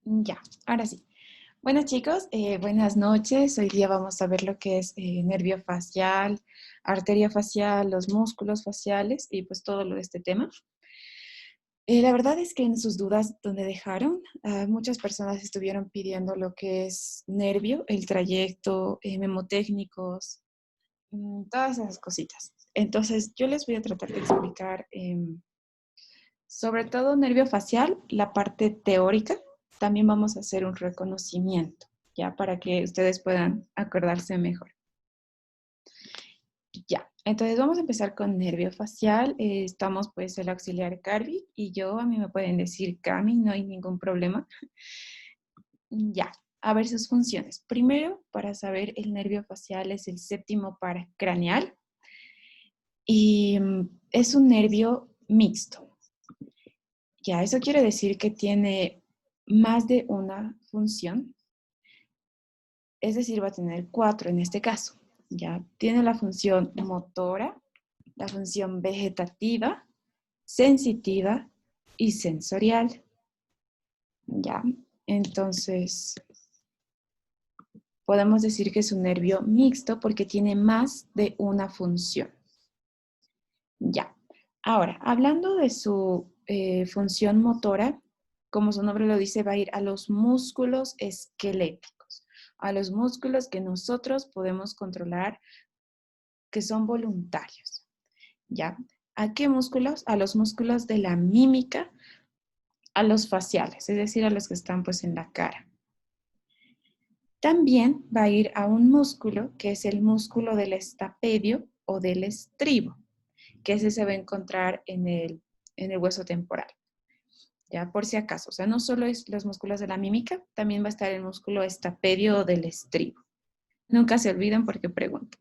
Ya, ahora sí. Bueno chicos, buenas noches. Hoy día vamos a ver lo que es nervio facial, arteria facial, los músculos faciales y pues todo lo de este tema. La verdad es que en sus dudas donde dejaron, muchas personas estuvieron pidiendo lo que es nervio, el trayecto, memotécnicos, todas esas cositas. Entonces yo les voy a tratar de explicar sobre todo nervio facial, la parte teórica. También vamos a hacer un reconocimiento, ya para que ustedes puedan acordarse mejor. Ya, entonces vamos a empezar con nervio facial. Estamos pues el auxiliar Carvi y yo, a mí me pueden decir Cami, no hay ningún problema. Ya, a ver sus funciones. Primero, para saber el nervio facial es el séptimo paracraneal y es un nervio mixto. Ya, eso quiere decir que tiene más de una función, es decir, va a tener cuatro en este caso. Ya, tiene la función motora, la función vegetativa, sensitiva y sensorial. Ya, entonces podemos decir que es un nervio mixto porque tiene más de una función. Ya, ahora, hablando de su función motora, como su nombre lo dice, va a ir a los músculos esqueléticos, a los músculos que nosotros podemos controlar, que son voluntarios. ¿Ya? ¿A qué músculos? A los músculos de la mímica, a los faciales, es decir, a los que están pues en la cara. También va a ir a un músculo que es el músculo del estapedio o del estribo, que ese se va a encontrar en el hueso temporal. Ya, por si acaso, o sea, no solo es los músculos de la mímica, también va a estar el músculo estapedio o del estribo. Nunca se olviden porque preguntan.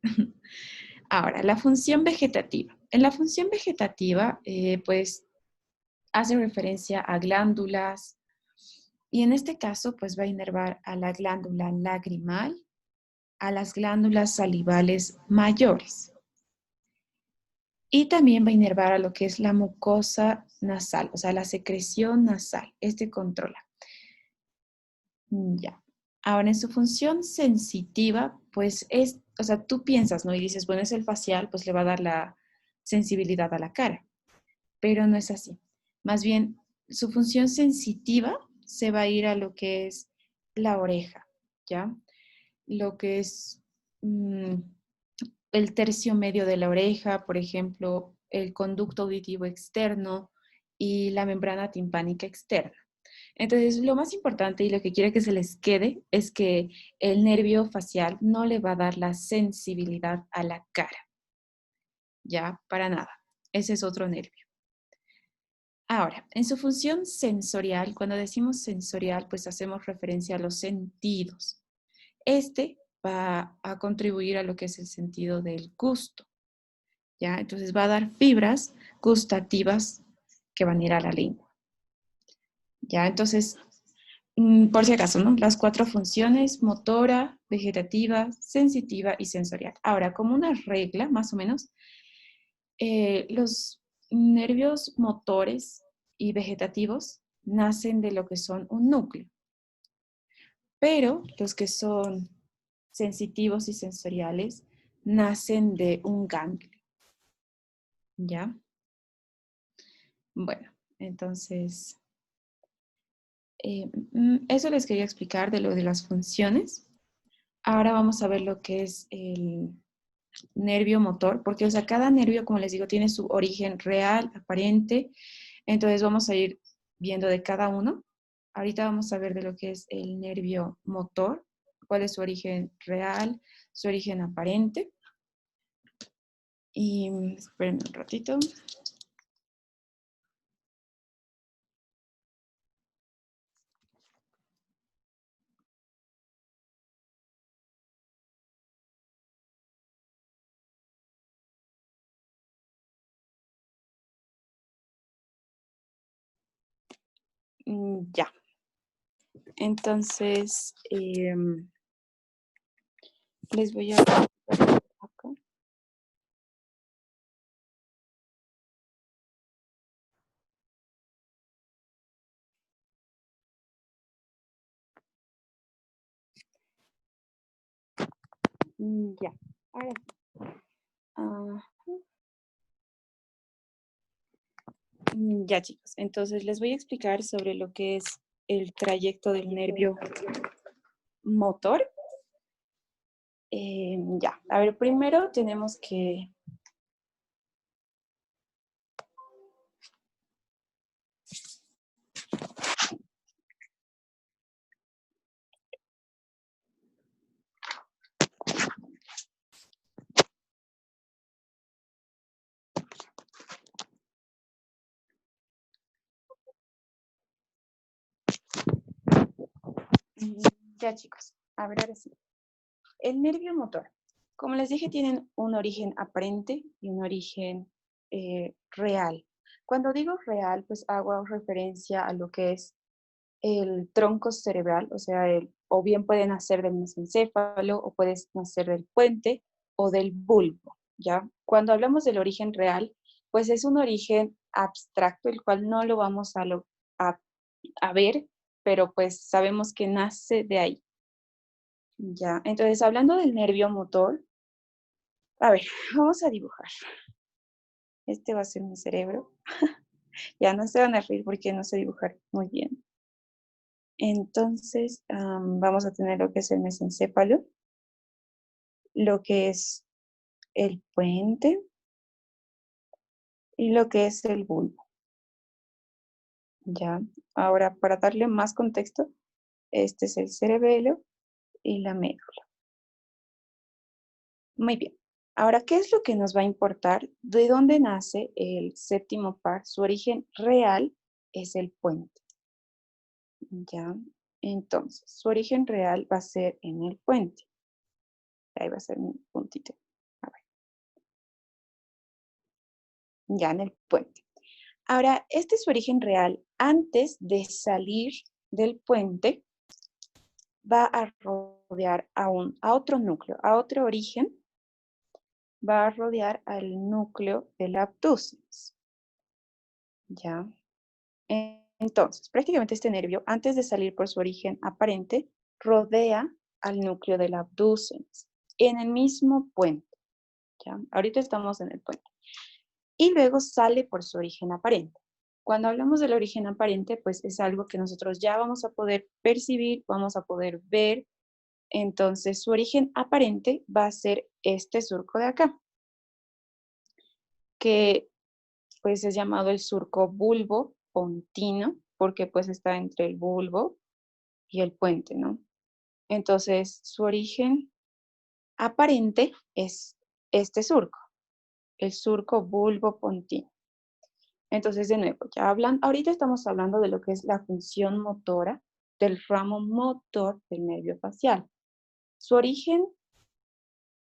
Ahora, la función vegetativa. En la función vegetativa, pues hace referencia a glándulas y en este caso, pues va a inervar a la glándula lagrimal, a las glándulas salivales mayores y también va a inervar a lo que es la mucosa nasal, o sea, la secreción nasal. Este controla. Ya. Ahora, en su función sensitiva, pues es, o sea, tú piensas, ¿no? Y dices, bueno, es el facial, pues le va a dar la sensibilidad a la cara, pero no es así. Más bien, su función sensitiva se va a ir a lo que es la oreja, ¿ya? Lo que es el tercio medio de la oreja, por ejemplo, el conducto auditivo externo y la membrana timpánica externa. Entonces, lo más importante y lo que quiero que se les quede es que el nervio facial no le va a dar la sensibilidad a la cara, ya, para nada. Ese es otro nervio. Ahora, en su función sensorial, cuando decimos sensorial, pues hacemos referencia a los sentidos. Este va a contribuir a lo que es el sentido del gusto, ¿ya? Entonces va a dar fibras gustativas que van a ir a la lengua, ¿ya? Entonces, por si acaso, ¿no? Las cuatro funciones, motora, vegetativa, sensitiva y sensorial. Ahora, como una regla, más o menos, los nervios motores y vegetativos nacen de lo que son un núcleo, pero los que son sensitivos y sensoriales nacen de un ganglio, ¿ya? Bueno, entonces, eso les quería explicar de lo de las funciones. Ahora vamos a ver lo que es el nervio motor, porque o sea, cada nervio, como les digo, tiene su origen real, aparente. Entonces vamos a ir viendo de cada uno. Ahorita vamos a ver de lo que es el nervio motor, cuál es su origen real, su origen aparente. Y espérenme un ratito. Ya. Entonces, les voy a acá. Ya, ahora sí. Ah, ya, chicos. Entonces les voy a explicar sobre lo que es el trayecto del nervio motor. Ya, a ver, primero tenemos que... mm, Ya, chicos. A ver, ahora sí. El nervio motor. Como les dije, tienen un origen aparente y un origen real. Cuando digo real, pues hago referencia a lo que es el tronco cerebral, o sea, o bien puede nacer del mesencéfalo, o puede nacer del puente o del bulbo, ¿ya? Cuando hablamos del origen real, pues es un origen abstracto, el cual no lo vamos a, a ver, pero pues sabemos que nace de ahí, ¿ya? Entonces, hablando del nervio motor, a ver, vamos a dibujar. Este va a ser mi cerebro. Ya no se van a reír porque no sé dibujar muy bien. Entonces, vamos a tener lo que es el mesencéfalo, lo que es el puente y lo que es el bulbo. Ya, ahora para darle más contexto, este es el cerebelo y la médula. Muy bien. Ahora, ¿qué es lo que nos va a importar? ¿De dónde nace el séptimo par? Su origen real es el puente. Ya, entonces, su origen real va a ser en el puente. Ahí va a ser mi puntito. A ver, ya en el puente. Ahora, este es su origen real. Antes de salir del puente, va a rodear a otro núcleo, a otro origen, va a rodear al núcleo del abducens. ¿Ya? Entonces, prácticamente este nervio, antes de salir por su origen aparente, rodea al núcleo del abducens en el mismo puente. ¿Ya? Ahorita estamos en el puente. Y luego sale por su origen aparente. Cuando hablamos del origen aparente, pues es algo que nosotros ya vamos a poder percibir, vamos a poder ver. Entonces, su origen aparente va a ser este surco de acá, que pues es llamado el surco bulbo-pontino, porque pues está entre el bulbo y el puente, ¿no? Entonces, su origen aparente es este surco, el surco bulbo-pontino. Entonces, de nuevo, ya hablan, ahorita estamos hablando de lo que es la función motora del ramo motor del nervio facial. Su origen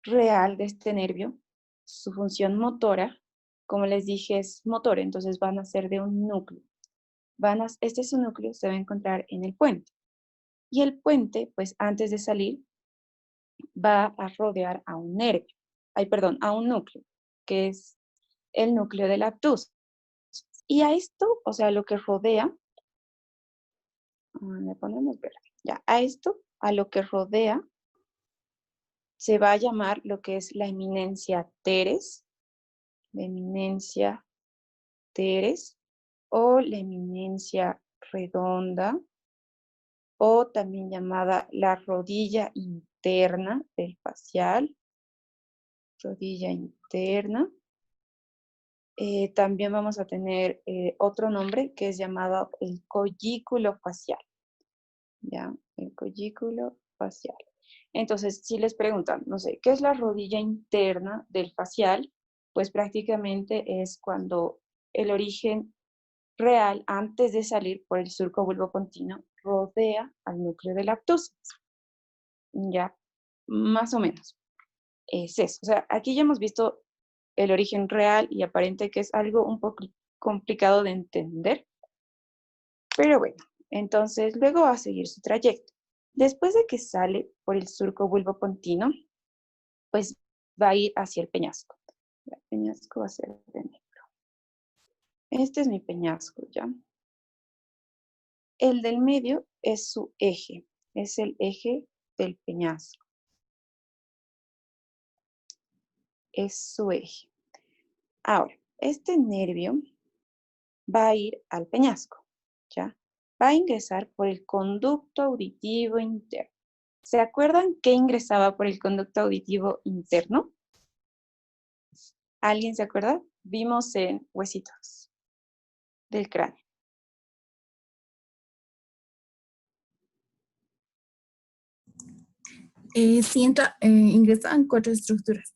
real de este nervio, su función motora, como les dije, es motor, entonces van a ser de un núcleo. Este es un núcleo, se va a encontrar en el puente. Y el puente, pues antes de salir, va a rodear a un nervio, perdón, a un núcleo, que es el núcleo del abducens. Y a esto, o sea, lo que rodea, le ponemos verde, ya, a esto, a lo que rodea, se va a llamar lo que es la eminencia teres, la eminencia teres, o la eminencia redonda, o también llamada la rodilla interna del facial, rodilla interna. También vamos a tener otro nombre que es llamado el collículo facial, ¿ya? El collículo facial. Entonces, si les preguntan, no sé, ¿qué es la rodilla interna del facial? Pues prácticamente es cuando el origen real, antes de salir por el surco bulbopontino, rodea al núcleo del abducens. Ya, más o menos. Es eso. O sea, aquí ya hemos visto el origen real y aparente, que es algo un poco complicado de entender, pero bueno, entonces luego va a seguir su trayecto. Después de que sale por el surco bulbopontino, pues va a ir hacia el peñasco. El peñasco va a ser de negro. Este es mi peñasco, ¿ya? El del medio es su eje, es el eje del peñasco. es su eje. Ahora, este nervio va a ir al peñasco, ¿ya? Va a ingresar por el conducto auditivo interno. ¿Se acuerdan qué ingresaba por el conducto auditivo interno? ¿Alguien se acuerda? Vimos en huesitos del cráneo. Ingresaban 4 estructuras,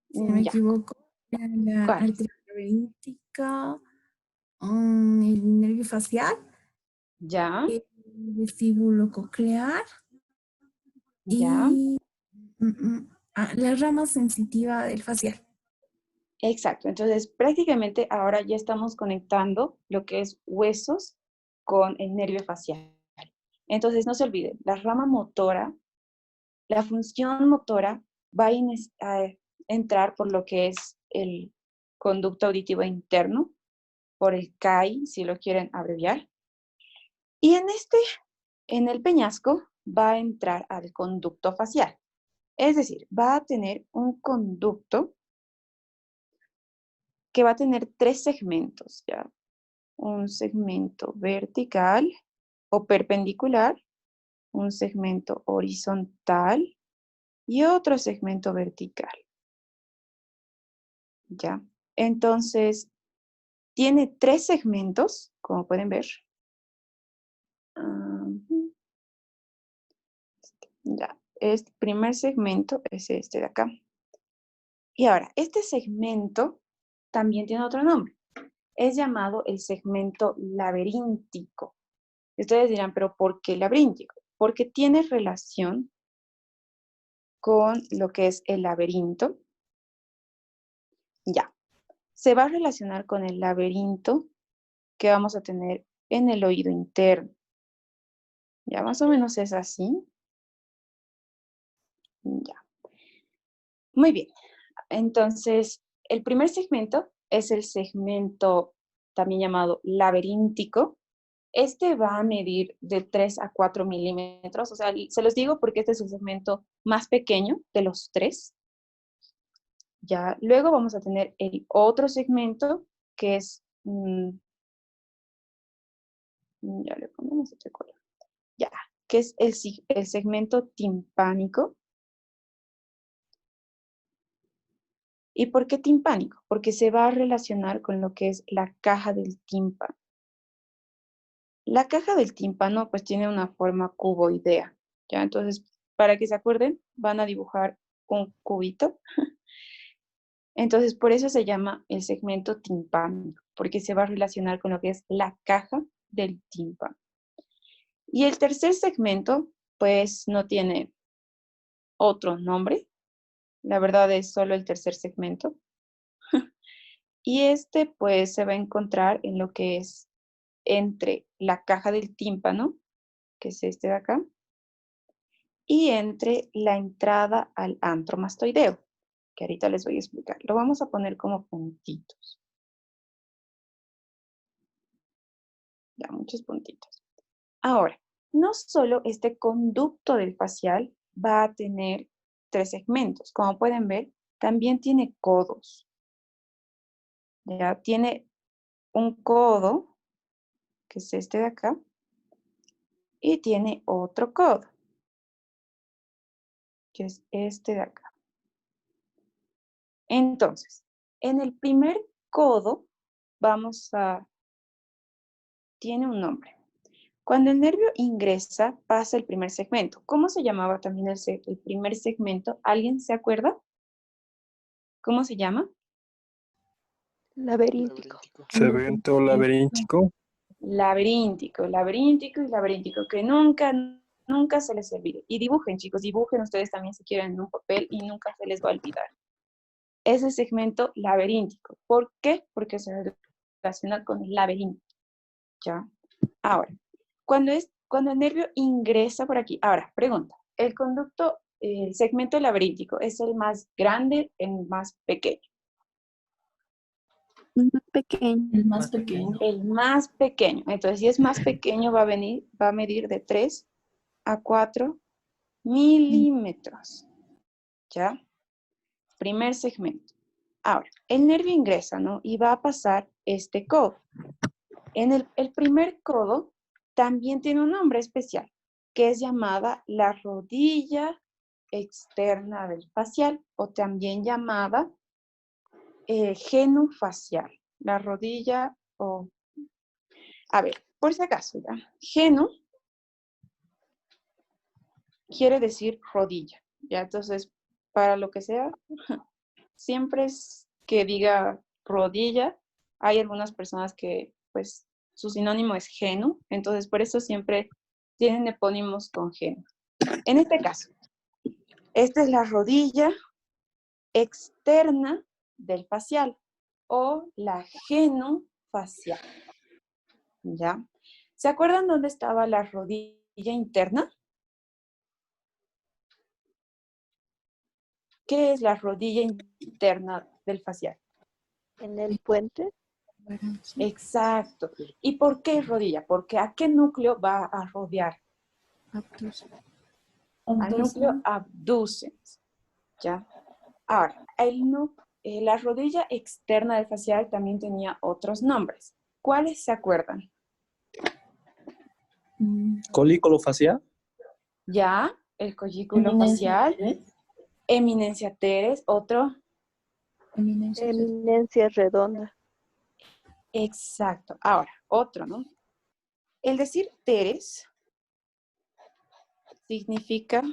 si no me Ya, equivoco. Era la ¿cuáles? arteria laberíntica, el nervio facial, Ya, el vestíbulo coclear ya, y la rama sensitiva del facial. exacto. Entonces, prácticamente ahora ya estamos conectando lo que es huesos con el nervio facial. Entonces, no se olviden, la rama motora, la función motora va a entrar por lo que es el conducto auditivo interno, por el CAI, si lo quieren abreviar. Y en el peñasco, va a entrar al conducto facial. Es decir, va a tener un conducto que va a tener 3 segmentos, ¿ya? Un segmento vertical o perpendicular, un segmento horizontal y otro segmento vertical, ¿ya? Entonces, tiene 3 segmentos, como pueden ver. Ya, este primer segmento es este de acá. Y ahora, este segmento también tiene otro nombre. Es llamado el segmento laberíntico. Ustedes dirán, ¿pero por qué laberíntico? Porque tiene relación con lo que es el laberinto. Ya, se va a relacionar con el laberinto que vamos a tener en el oído interno. Ya, más o menos es así. Ya. Muy bien. Entonces, el primer segmento es el segmento también llamado laberíntico. Este va a medir de 3 a 4 milímetros. O sea, se los digo porque este es el segmento más pequeño de los 3. Ya, luego vamos a tener el otro segmento que es, ya le ponemos este color, ya, que es el segmento timpánico. ¿Y por qué timpánico? Porque se va a relacionar con lo que es la caja del tímpano. La caja del tímpano pues tiene una forma cuboidea, ¿ya? Entonces, para que se acuerden, van a dibujar un cubito. Entonces, por eso se llama el segmento timpánico, porque se va a relacionar con lo que es la caja del tímpano. Y el tercer segmento, pues no tiene otro nombre. La verdad es solo el tercer segmento. Y este, pues, se va a encontrar en lo que es entre la caja del tímpano, que es este de acá, y entre la entrada al antro mastoideo, que ahorita les voy a explicar. Lo vamos a poner como puntitos. Ya, muchos puntitos. Ahora, no solo este conducto del facial va a tener 3 segmentos. Como pueden ver, también tiene codos. Ya tiene un codo, que es este de acá, y tiene otro codo, que es este de acá. Entonces, en el primer codo tiene un nombre. Cuando el nervio ingresa, pasa el primer segmento. ¿Cómo se llamaba también el primer segmento? ¿Alguien se acuerda? ¿Cómo se llama? Laberíntico. Segmento laberíntico. Laberíntico, laberíntico y laberíntico, que nunca se les olvide. Y dibujen, chicos, dibujen ustedes también si quieren en un papel y nunca se les va a olvidar. Ese segmento laberíntico. ¿Por qué? Porque se relaciona con el laberinto. ¿Ya? Ahora, cuando el nervio ingresa por aquí. Ahora, pregunta. El segmento laberíntico, ¿es el más grande, el más pequeño? Más pequeño. El más pequeño. El más pequeño. Entonces, si es más pequeño, va a medir de 3 a 4 milímetros. ¿Ya? primer segmento. Ahora, el nervio ingresa, ¿no? Y va a pasar este codo. En el primer codo también tiene un nombre especial, que es llamada la rodilla externa del facial, o también llamada genofacial. La rodilla o... A ver, por si acaso, ¿ya? Geno quiere decir rodilla, ¿ya? Entonces, para lo que sea, siempre es que diga rodilla, hay algunas personas que, pues, su sinónimo es geno, entonces por eso siempre tienen epónimos con geno. En este caso, esta es la rodilla externa del facial o la genofacial, ¿ya? ¿Se acuerdan dónde estaba la rodilla interna? ¿Qué es la rodilla interna del facial? En el puente. Exacto. ¿Y por qué rodilla? Porque ¿a qué núcleo va a rodear? Al núcleo abducens. ¿Ya? Ahora, la rodilla externa del facial también tenía otros nombres. ¿Cuáles se acuerdan? Colículo facial. Ya, el collículo facial, eminencia teres, otro. Eminencia redonda. Exacto. Ahora, otro, ¿no? El decir teres significa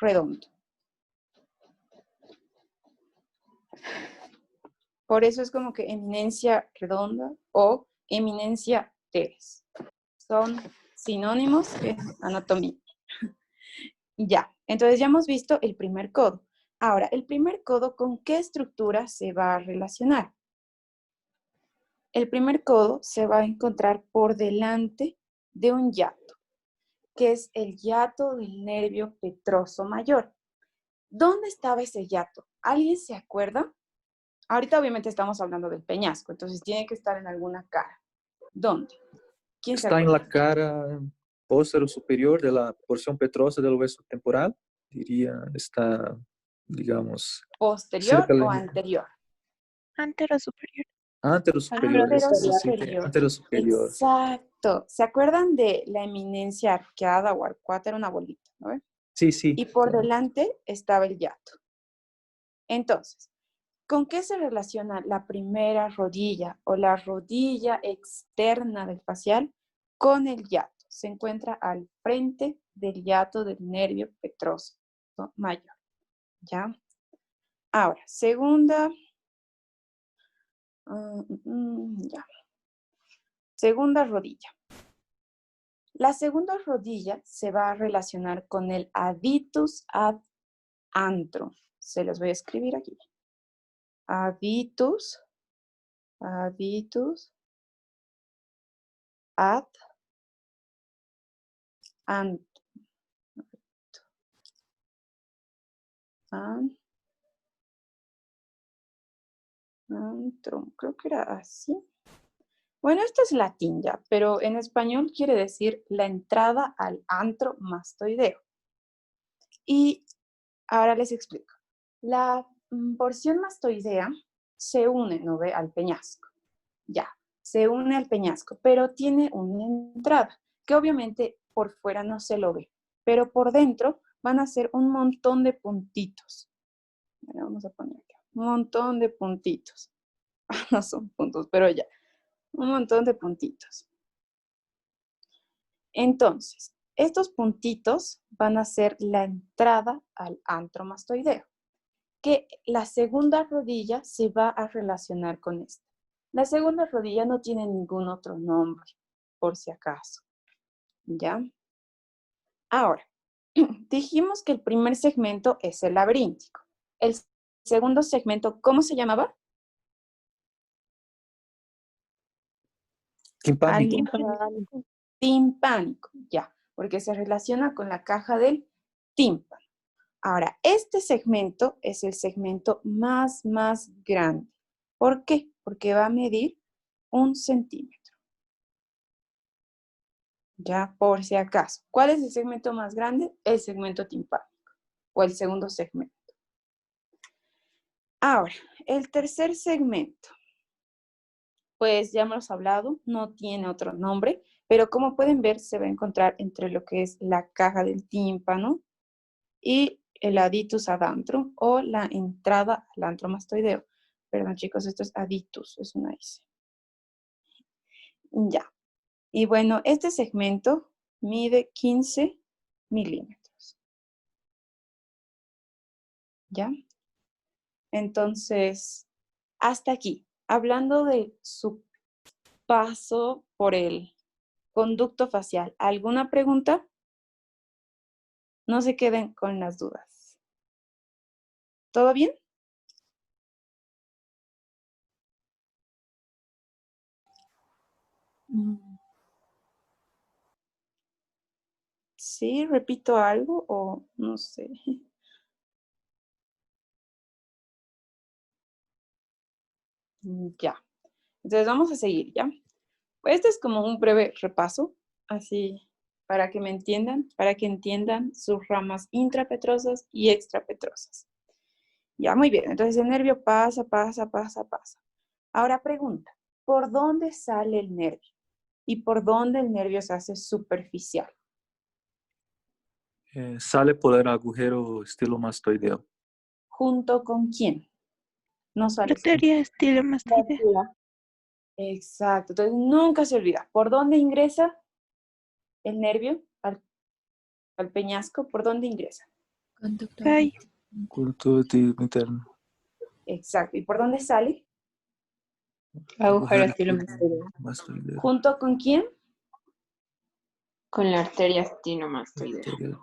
redondo. Por eso es como que eminencia redonda o eminencia teres. Son sinónimos en anatomía. Ya, entonces ya hemos visto el primer codo. Ahora, el primer codo, ¿con qué estructura se va a relacionar? El primer codo se va a encontrar por delante de un hiato, que es el hiato del nervio petroso mayor. ¿Dónde estaba ese hiato? ¿Alguien se acuerda? Ahorita obviamente estamos hablando del peñasco, entonces tiene que estar en alguna cara. ¿Dónde? ¿Quién se Está en acuerda? la cara posterior superior de la porción petrosa del hueso temporal. Diría, está, digamos, ¿Posterior cerca o de anterior? Antero superior. antero superior. Antero Eso sí, superior. antero superior. Sí. Exacto. ¿Se acuerdan de la eminencia arqueada o arcuata? Era una bolita, ¿no? Sí, sí. Y por Claro. delante estaba el hiato. Entonces, ¿con qué se relaciona la primera rodilla o la rodilla externa del facial? Con el hiato. Se encuentra al frente del hiato del nervio petroso mayor. ¿Ya? Ahora, ya. Segunda rodilla. La segunda rodilla se va a relacionar con el additus ad antrum. Se los voy a escribir aquí. Additus ad antrum. Antrum. Creo que era así. Bueno, esto es latín ya, pero en español quiere decir la entrada al antro mastoideo. Y ahora les explico. La porción mastoidea se une, ¿no ve? Al peñasco. Ya, se une al peñasco, pero tiene una entrada, que obviamente por fuera no se lo ve, pero por dentro van a ser un montón de puntitos. Vamos a poner acá. Un montón de puntitos. No son puntos, pero ya. Un montón de puntitos. Entonces, estos puntitos van a ser la entrada al antro mastoideo, que la segunda rodilla se va a relacionar con esta. La segunda rodilla no tiene ningún otro nombre, por si acaso. ¿Ya? Ahora, dijimos que el primer segmento es el laberíntico. El segundo segmento, ¿cómo se llamaba? Timpánico. Timpánico. Timpánico, ya, porque se relaciona con la caja del tímpano. Ahora, este segmento es el segmento más grande. ¿Por qué? Porque va a medir 1 centímetro. Ya, por si acaso. ¿Cuál es el segmento más grande? El segmento timpánico, o el segundo segmento. Ahora, el tercer segmento. Pues ya hemos hablado, no tiene otro nombre, pero como pueden ver, se va a encontrar entre lo que es la caja del tímpano y el aditus ad antrum o la entrada al antro mastoideo. Perdón, chicos, esto es aditus, es una S. Ya. Y bueno, este segmento mide 15 milímetros. ¿Ya? Entonces, hasta aquí, hablando de su paso por el conducto facial. ¿Alguna pregunta? No se queden con las dudas. ¿Todo bien? ¿Sí? ¿Repito algo o no sé? Ya. Entonces vamos a seguir, ¿ya? Este es como un breve repaso, así para que me entiendan, para que entiendan sus ramas intrapetrosas y extrapetrosas. Ya, muy bien. Entonces el nervio pasa, pasa, pasa, pasa. Ahora pregunta, ¿por dónde sale el nervio? ¿Y por dónde el nervio se hace superficial? Sale por el agujero estilomastoideo. ¿Junto con quién? No sale solo. Arteria estilomastoidea. Exacto. Entonces nunca se olvida. ¿Por dónde ingresa el nervio al peñasco? ¿Por dónde ingresa? Conducto Ay, Conducto auditivo interno. Exacto. ¿Y por dónde sale? Agujero estilomastoideo. Mastoideo. ¿Junto con quién? Con la arteria estilomastoidea. Arteria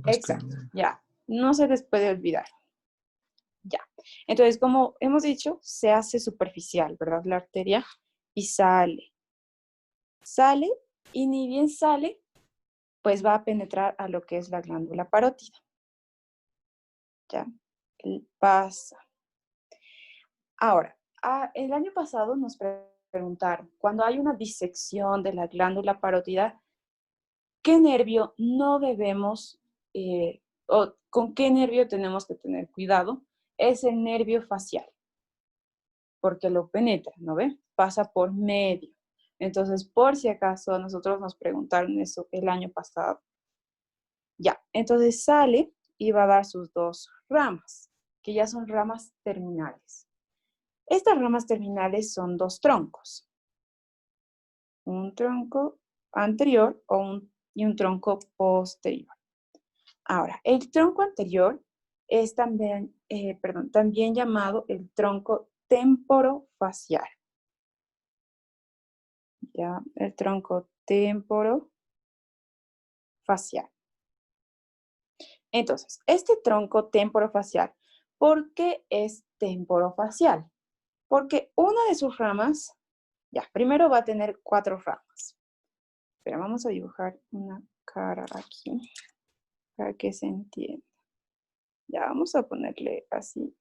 Exacto. estilomastoideo. Ya. No se les puede olvidar. Ya. Entonces, como hemos dicho, se hace superficial, ¿verdad? La arteria y sale. Sale y ni bien sale, pues va a penetrar a lo que es la glándula parótida. ¿Ya? Pasa. Ahora, el año pasado nos preguntaron, cuando hay una disección de la glándula parótida, ¿qué nervio no debemos, o con qué nervio tenemos que tener cuidado? Es el nervio facial, porque lo penetra, ¿no ve? Pasa por medio. Entonces, por si acaso, a nosotros nos preguntaron eso el año pasado. Ya, entonces sale y va a dar sus dos ramas, que ya son ramas terminales. Estas ramas terminales son dos troncos. Un tronco anterior y un tronco posterior. Ahora, el tronco anterior es también, también llamado el tronco temporofacial. Ya, el tronco temporofacial. Entonces, este tronco temporofacial, ¿por qué es temporofacial? Porque una de sus ramas, ya, primero va a tener 4 ramas. Pero vamos a dibujar una cara aquí para que se entienda. Ya, vamos a ponerle así.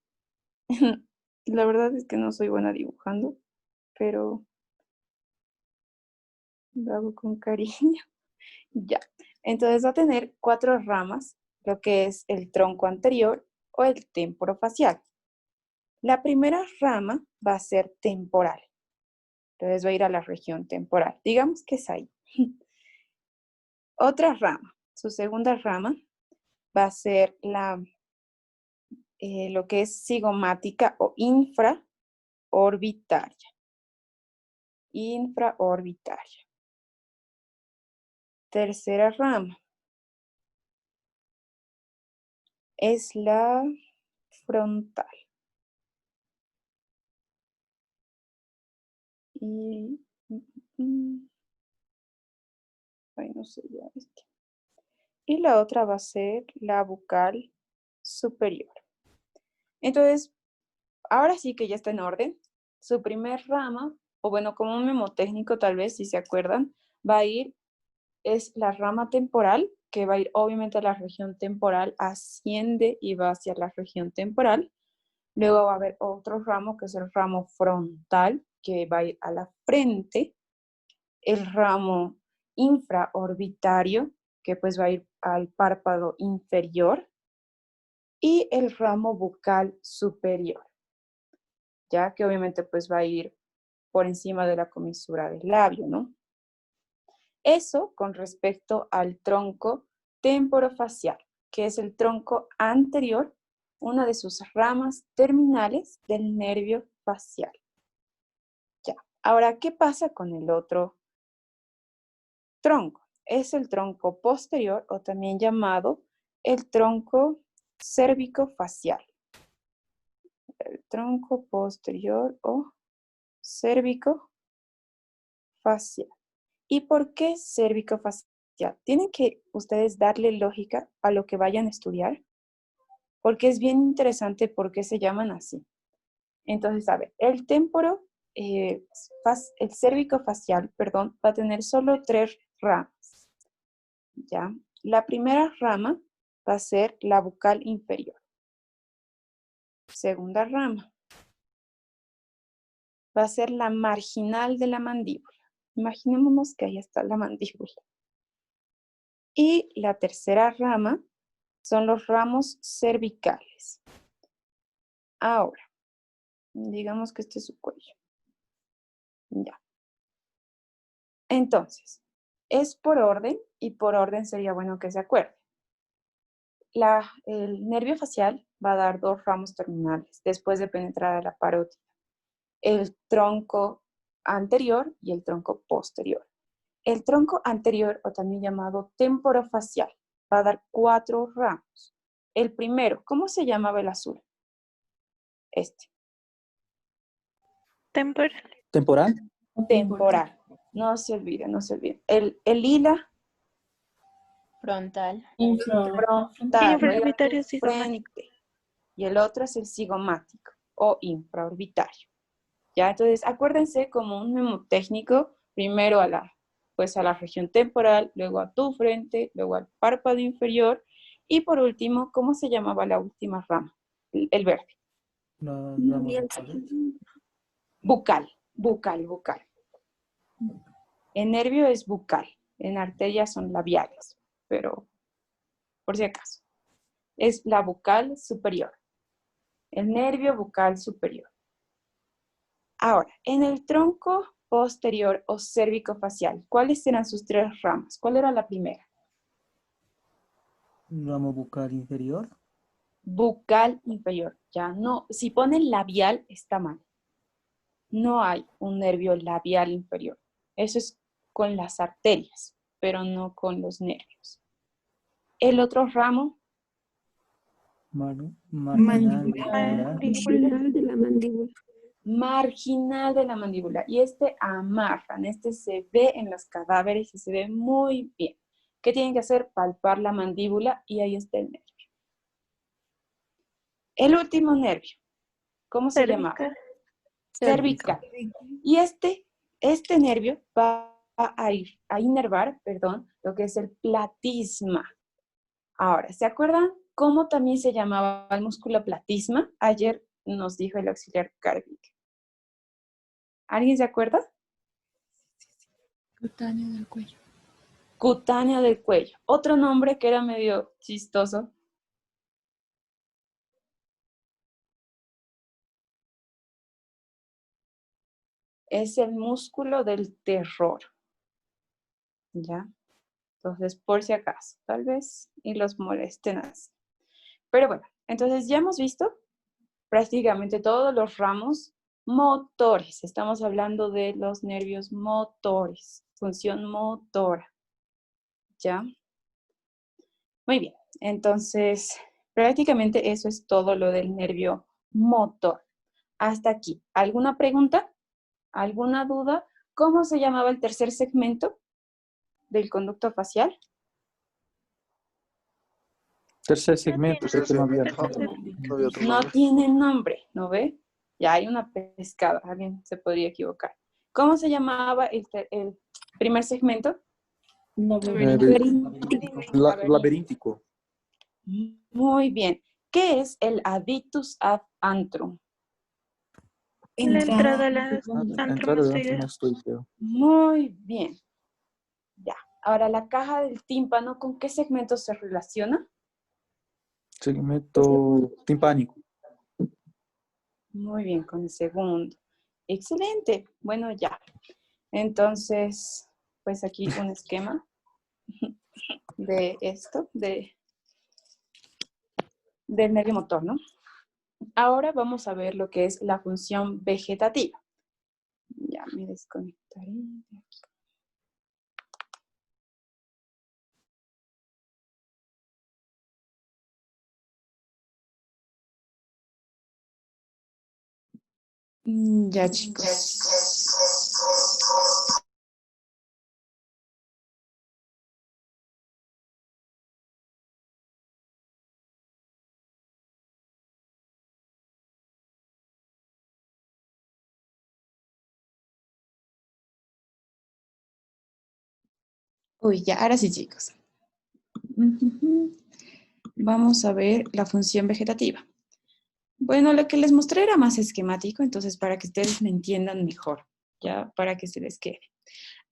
La verdad es que no soy buena dibujando, pero lo hago con cariño. Ya. Entonces va a tener 4 ramas, lo que es el tronco anterior o el temporofacial. La primera rama va a ser temporal. Entonces va a ir a la región temporal. Digamos que es ahí. Otra rama, su segunda rama, va a ser lo que es cigomática o infraorbitaria. Infraorbitaria. Tercera rama es la frontal. Y, ay, no sé ya este. Y la otra va a ser la bucal superior. Entonces, ahora sí que ya está en orden. Su primer rama, o bueno, como un memotécnico tal vez, si se acuerdan, va a ir, es la rama temporal, que va a ir obviamente a la región temporal, asciende y va hacia la región temporal. Luego va a haber otro ramo, que es el ramo frontal, que va a ir a la frente. El ramo infraorbitario, que pues va a ir al párpado inferior. Y el ramo bucal superior, ya que obviamente pues va a ir por encima de la comisura del labio, ¿no? Eso con respecto al tronco temporofacial, que es el tronco anterior, una de sus ramas terminales del nervio facial. Ya. Ahora, ¿qué pasa con el otro tronco? Es el tronco posterior o también llamado el tronco cérvico-facial. El tronco posterior o cérvico-facial. ¿Y por qué cérvico-facial? Tienen que ustedes darle lógica a lo que vayan a estudiar, porque es bien interesante por qué se llaman así. Entonces, a ver, el cérvico-facial, perdón, va a tener solo 3 ramas, ¿ya? La primera rama va a ser la bucal inferior. Segunda rama va a ser la marginal de la mandíbula. Imaginémonos que ahí está la mandíbula. Y la tercera rama son los ramos cervicales. Ahora, digamos que este es su cuello. Ya. Entonces, es por orden y por orden sería bueno que se acuerde. El nervio facial va a dar 2 ramos terminales después de penetrar a la parótida. El tronco anterior y el tronco posterior. El tronco anterior, o también llamado temporofacial, va a dar 4 ramos. El primero, ¿cómo se llamaba el azul? Este. Temporal. ¿Temporal? Temporal. No se olvide, no se olvide. El lila, Frontal. frontal, Infraorbitario cigomático. frente. Y el otro es el cigomático o infraorbitario. ¿Ya? Entonces, acuérdense como un mnemotécnico, primero a la región temporal, luego a tu frente, luego al párpado inferior, y por último, ¿cómo se llamaba la última rama? El verde. Bucal, bucal. El nervio es bucal, en arterias son labiales, pero por si acaso. Es la bucal superior, el nervio bucal superior. Ahora, en el tronco posterior o cérvico-facial, ¿cuáles eran sus 3 ramas? ¿Cuál era la primera? Ramo bucal inferior. Bucal inferior. Ya no, si ponen labial está mal. No hay un nervio labial inferior. Eso es con las arterias, pero no con los nervios. El otro ramo, Mandíbula. Mandíbula. De la mandíbula. marginal de la mandíbula. Y este amarran, este se ve en los cadáveres y se ve muy bien. ¿Qué tienen que hacer? Palpar la mandíbula y ahí está el nervio. El último nervio, ¿cómo se llamaba? Cervical. Y este nervio va a inervar, lo que es el platisma. Ahora, ¿se acuerdan cómo también se llamaba el músculo platisma? Ayer nos dijo el auxiliar Carvik. ¿Alguien se acuerda? Cutáneo del cuello. Cutáneo del cuello. Otro nombre que era medio chistoso. Es el músculo del terror. ¿Ya? Entonces, por si acaso, tal vez, y los molesten así. Pero bueno, entonces ya hemos visto prácticamente todos los ramos motores. Estamos hablando de los nervios motores, función motora. ¿Ya? Muy bien, entonces prácticamente eso es todo lo del nervio motor. Hasta aquí. ¿Alguna pregunta? ¿Alguna duda? ¿Cómo se llamaba el tercer segmento del conducto facial? Tercer segmento, creo que no había. No tiene nombre, ¿no ve? Ya hay una pescada, alguien se podría equivocar. ¿Cómo se llamaba el primer segmento? Laberíntico. Muy bien. ¿Qué es el adictus ad antrum? La entrada a la Entrada de antromastoidea. Muy bien. Ya. Ahora, la caja del tímpano, ¿con qué segmento se relaciona? Segmento timpánico. Muy bien, con el segundo. Excelente. Bueno, ya. Entonces, pues aquí un esquema de esto, del nervio motor, ¿no? Ahora vamos a ver lo que es la función vegetativa. Ya me desconectaré de aquí. Ya, chicos. Uy, ya, ahora sí, chicos. Ujujú. Vamos a ver la función vegetativa. Bueno, lo que les mostré era más esquemático, entonces para que ustedes me entiendan mejor, ya, para que se les quede.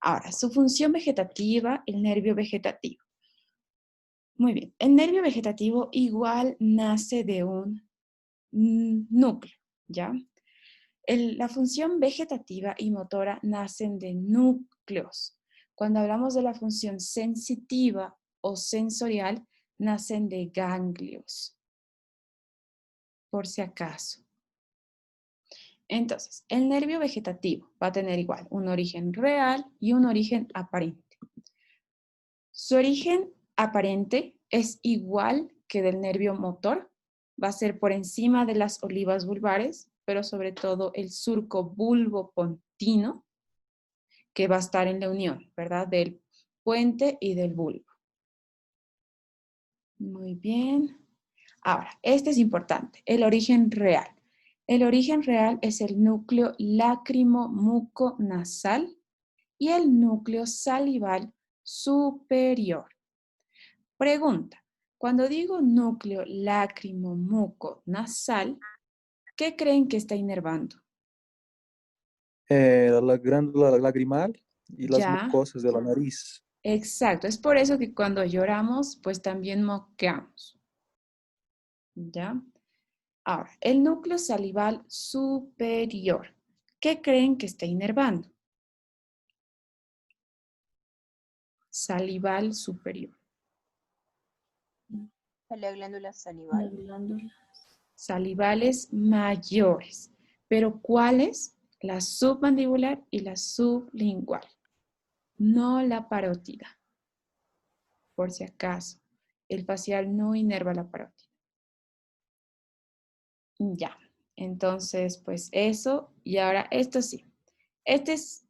Ahora, su función vegetativa, el nervio vegetativo. Muy bien, el nervio vegetativo igual nace de un núcleo, ¿ya? La función vegetativa y motora nacen de núcleos. Cuando hablamos de la función sensitiva o sensorial, nacen de ganglios, por si acaso. Entonces, el nervio vegetativo va a tener igual un origen real y un origen aparente. Su origen aparente es igual que del nervio motor, va a ser por encima de las olivas vulvares, pero sobre todo el surco bulbopontino, que va a estar en la unión, ¿verdad? Del puente y del bulbo. Muy bien. Ahora, este es importante, el origen real. El origen real es el núcleo lácrimo-muco-nasal y el núcleo salival superior. Pregunta, cuando digo núcleo lácrimo-muco-nasal, ¿qué creen que está inervando? La glándula lagrimal y las Ya, mucosas de la nariz. exacto. Es por eso que cuando lloramos, pues también moqueamos. ¿Ya? Ahora, el núcleo salival superior. ¿Qué creen que está inervando? Salival superior. La glándula salival. Salivales mayores. ¿Pero cuáles? La submandibular y la sublingual. No la parótida. Por si acaso. El facial no inerva la parótida. Ya. Entonces, pues eso. Y ahora esto sí. Este es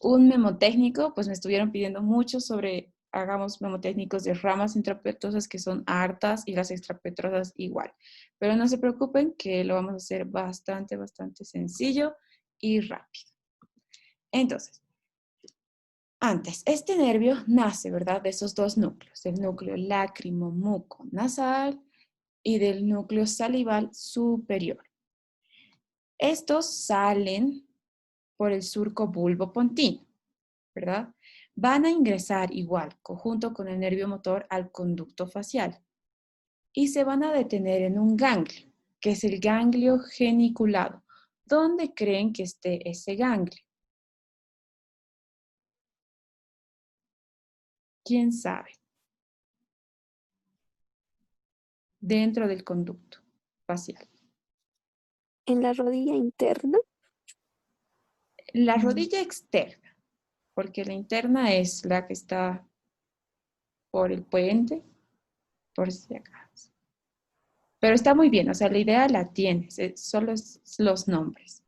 un memotécnico, pues me estuvieron pidiendo mucho sobre, hagamos memotécnicos de ramas intrapetrosas que son hartas y las extrapetrosas igual. Pero no se preocupen que lo vamos a hacer bastante sencillo y rápido. Entonces, antes, este nervio nace, ¿verdad? De esos dos núcleos, del núcleo lácrimo-muco-nasal y del núcleo salival superior. Estos salen por el surco bulbopontino, ¿verdad? Van a ingresar igual, conjunto con el nervio motor, al conducto facial y se van a detener en un ganglio, que es el ganglio geniculado. ¿Dónde creen que esté ese ganglio? ¿Quién sabe? Dentro del conducto facial. En la rodilla interna. La rodilla externa, porque la interna es la que está por el puente, por si acaso. Pero está muy bien, o sea, la idea la tienes, solo es los nombres.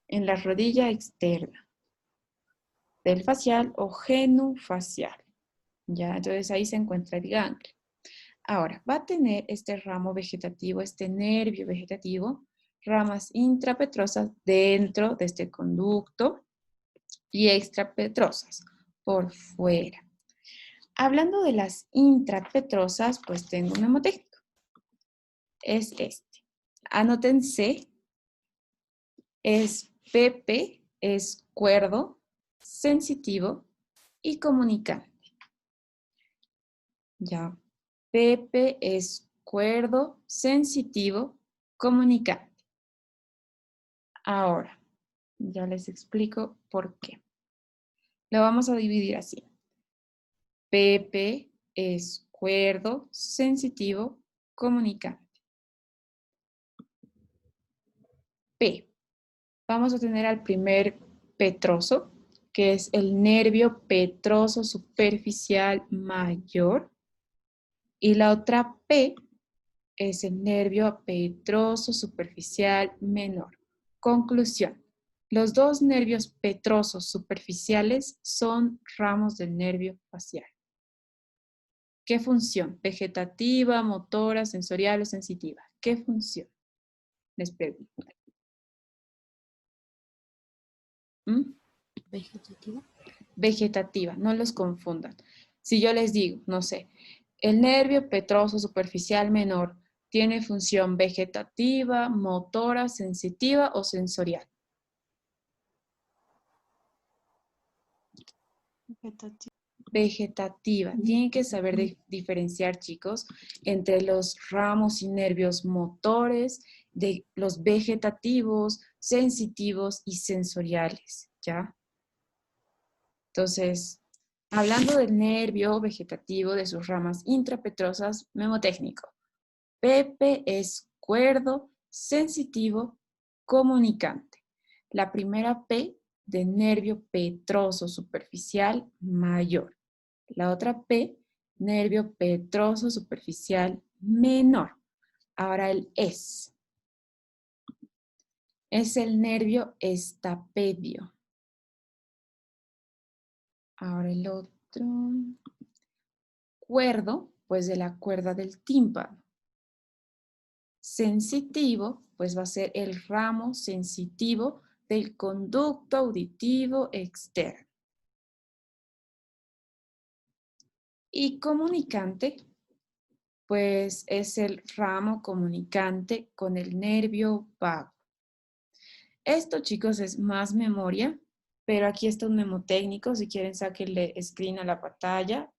En la rodilla externa del facial o genufacial. Ya, entonces ahí se encuentra el ganglio. Ahora, va a tener este ramo vegetativo, este nervio vegetativo, ramas intrapetrosas dentro de este conducto y extrapetrosas por fuera. Hablando de las intrapetrosas, pues tengo un memotécnico. Es este. Anótense. Es PP, es cuerdo, sensitivo y comunicante. Ya. PP es cuerdo, sensitivo, comunicante. Ahora, ya les explico por qué. Lo vamos a dividir así. PP es cuerdo, sensitivo, comunicante. P. Vamos a tener al primer petroso, que es el nervio petroso superficial mayor. Y la otra P es el nervio petroso superficial menor. Conclusión. Los dos nervios petrosos superficiales son ramos del nervio facial. ¿Qué función? ¿Vegetativa, motora, sensorial o sensitiva? ¿Qué función? Les pregunto. ¿Vegetativa? Vegetativa, no los confundan. Si yo les digo, no sé, el nervio petroso superficial menor tiene función vegetativa, motora, sensitiva o sensorial. Vegetativa. Vegetativa. Tienen que saber diferenciar, chicos, entre los ramos y nervios motores, de los vegetativos, sensitivos y sensoriales, ¿ya? Entonces, hablando del nervio vegetativo, de sus ramas intrapetrosas, memotécnico. PP es cuerdo, sensitivo, comunicante. La primera P de nervio petroso superficial mayor. La otra P, nervio petroso superficial menor. Ahora el es. Es el nervio estapedio. Ahora el otro. Cuerdo, pues de la cuerda del tímpano. Sensitivo, pues va a ser el ramo sensitivo del conducto auditivo externo. Y comunicante, pues es el ramo comunicante con el nervio vago. Esto, chicos, es más memoria, pero aquí está un memotécnico, si quieren sáquenle screen a la pantalla.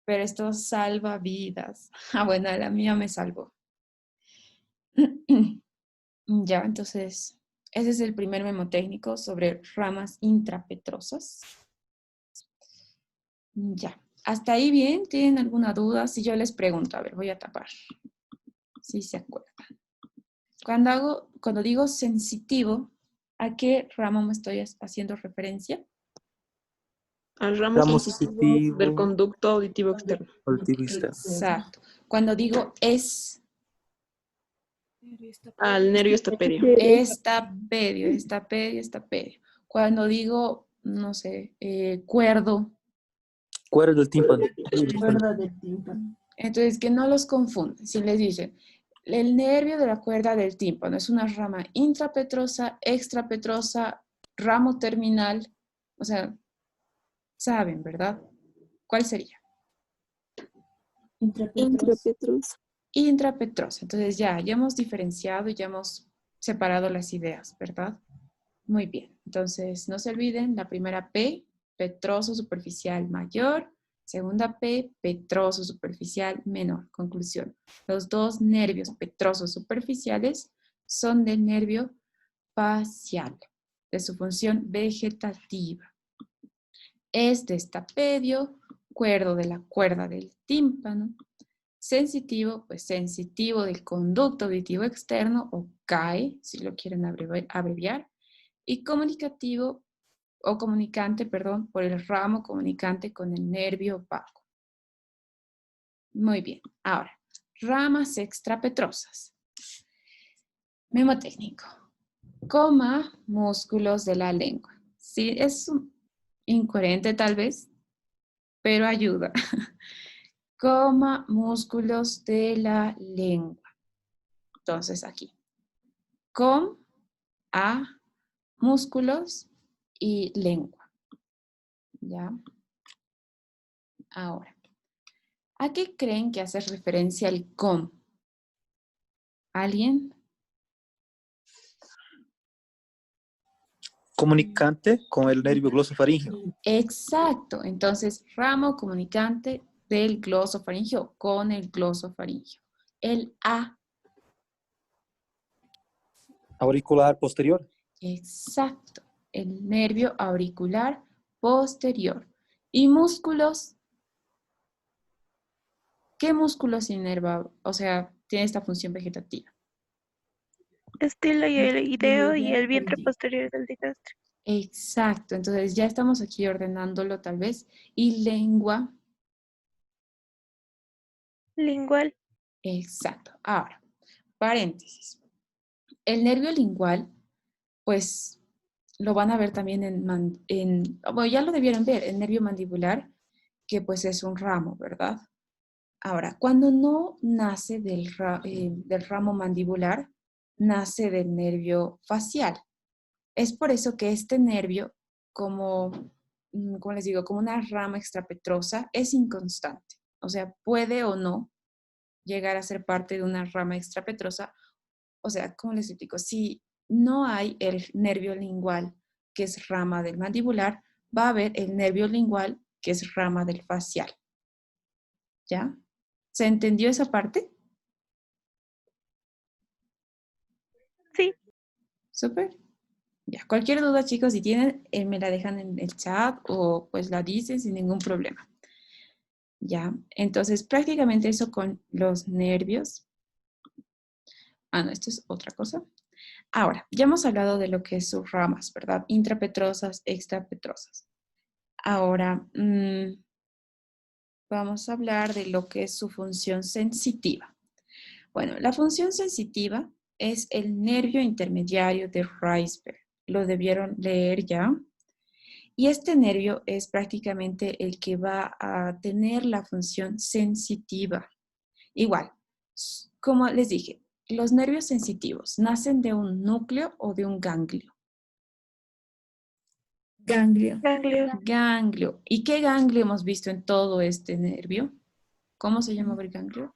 Pero esto salva vidas. Ah, bueno, la mía me salvó. Ya, entonces, ese es el primer memotécnico sobre ramas intrapetrosas. Ya, hasta ahí bien. ¿Tienen alguna duda? Si yo les pregunto, a ver, voy a tapar. Si se acuerdan. Cuando digo sensitivo, ¿a qué ramo me estoy haciendo referencia? Al ramo Ramo sensitivo sensitivo. del conducto auditivo externo. Auditivo externo. Exacto. Cuando digo es, Al nervio estapedio. estapedio, estapedio, estapedio. Cuando digo, no sé, cuerdo, Cuerda del tímpano. Cuerda del tímpano. entonces que no los confunden. Si les dicen, el nervio de la cuerda del tímpano es una rama intrapetrosa, extrapetrosa, ramo terminal, o sea, saben, ¿verdad? ¿Cuál sería? Intrapetrosa. Intrapetrosa. Entonces ya hemos diferenciado y ya hemos separado las ideas, ¿verdad? Muy bien. Entonces, no se olviden, la primera P, petroso superficial mayor. Segunda P, petroso superficial menor. Conclusión. Los dos nervios petrosos superficiales son del nervio facial, de su función vegetativa. Es de estapedio, cuerdo de la cuerda del tímpano. Sensitivo, pues sensitivo del conducto auditivo externo, o CAE, si lo quieren abreviar. Y comunicativo, o comunicante, perdón, por el ramo comunicante con el nervio vago. Muy bien. Ahora, ramas extrapetrosas. Memotécnico. Coma, músculos de la lengua. Sí, es incoherente tal vez, pero ayuda. Coma, músculos de la lengua. Entonces aquí. Com, a, músculos y lengua. ¿Ya? Ahora, ¿a qué creen que hace referencia el com? ¿Alguien? Comunicante con el nervio glosofaríngeo. Exacto. Entonces, ramo comunicante del glosofaríngeo con el glosofaríngeo. El A. Auricular posterior. Exacto, el nervio auricular posterior. ¿Y músculos? ¿Qué músculos inerva? O sea, tiene esta función vegetativa. Estilo y el ideo y el vientre Ideo. posterior del digástrico. Exacto, entonces ya estamos aquí ordenándolo tal vez. Y lengua, Lingual. exacto. Ahora, paréntesis. El nervio lingual, pues lo van a ver también bueno, ya lo debieron ver, el nervio mandibular, que pues es un ramo, ¿verdad? Ahora, cuando no nace del ramo mandibular, nace del nervio facial. Es por eso que este nervio, como les digo, como una rama extrapetrosa, es inconstante. O sea, puede o no llegar a ser parte de una rama extrapetrosa. O sea, ¿cómo les explico? Si no hay el nervio lingual, que es rama del mandibular, va a haber el nervio lingual, que es rama del facial. ¿Ya? ¿Se entendió esa parte? Sí. Súper. Ya, cualquier duda, chicos, si tienen, me la dejan en el chat o pues la dicen sin ningún problema. Ya, entonces prácticamente eso con los nervios. Ah, no, esto es otra cosa. Ahora, ya hemos hablado de lo que es sus ramas, ¿verdad? Intrapetrosas, extrapetrosas. Ahora, vamos a hablar de lo que es su función sensitiva. Bueno, la función sensitiva es el nervio intermediario de Reisberg. Lo debieron leer ya. Y este nervio es prácticamente el que va a tener la función sensitiva. Igual, como les dije, los nervios sensitivos nacen de un núcleo o de un ganglio. Ganglio. Ganglio. Ganglio. ¿Y qué ganglio hemos visto en todo este nervio? ¿Cómo se llama el ganglio?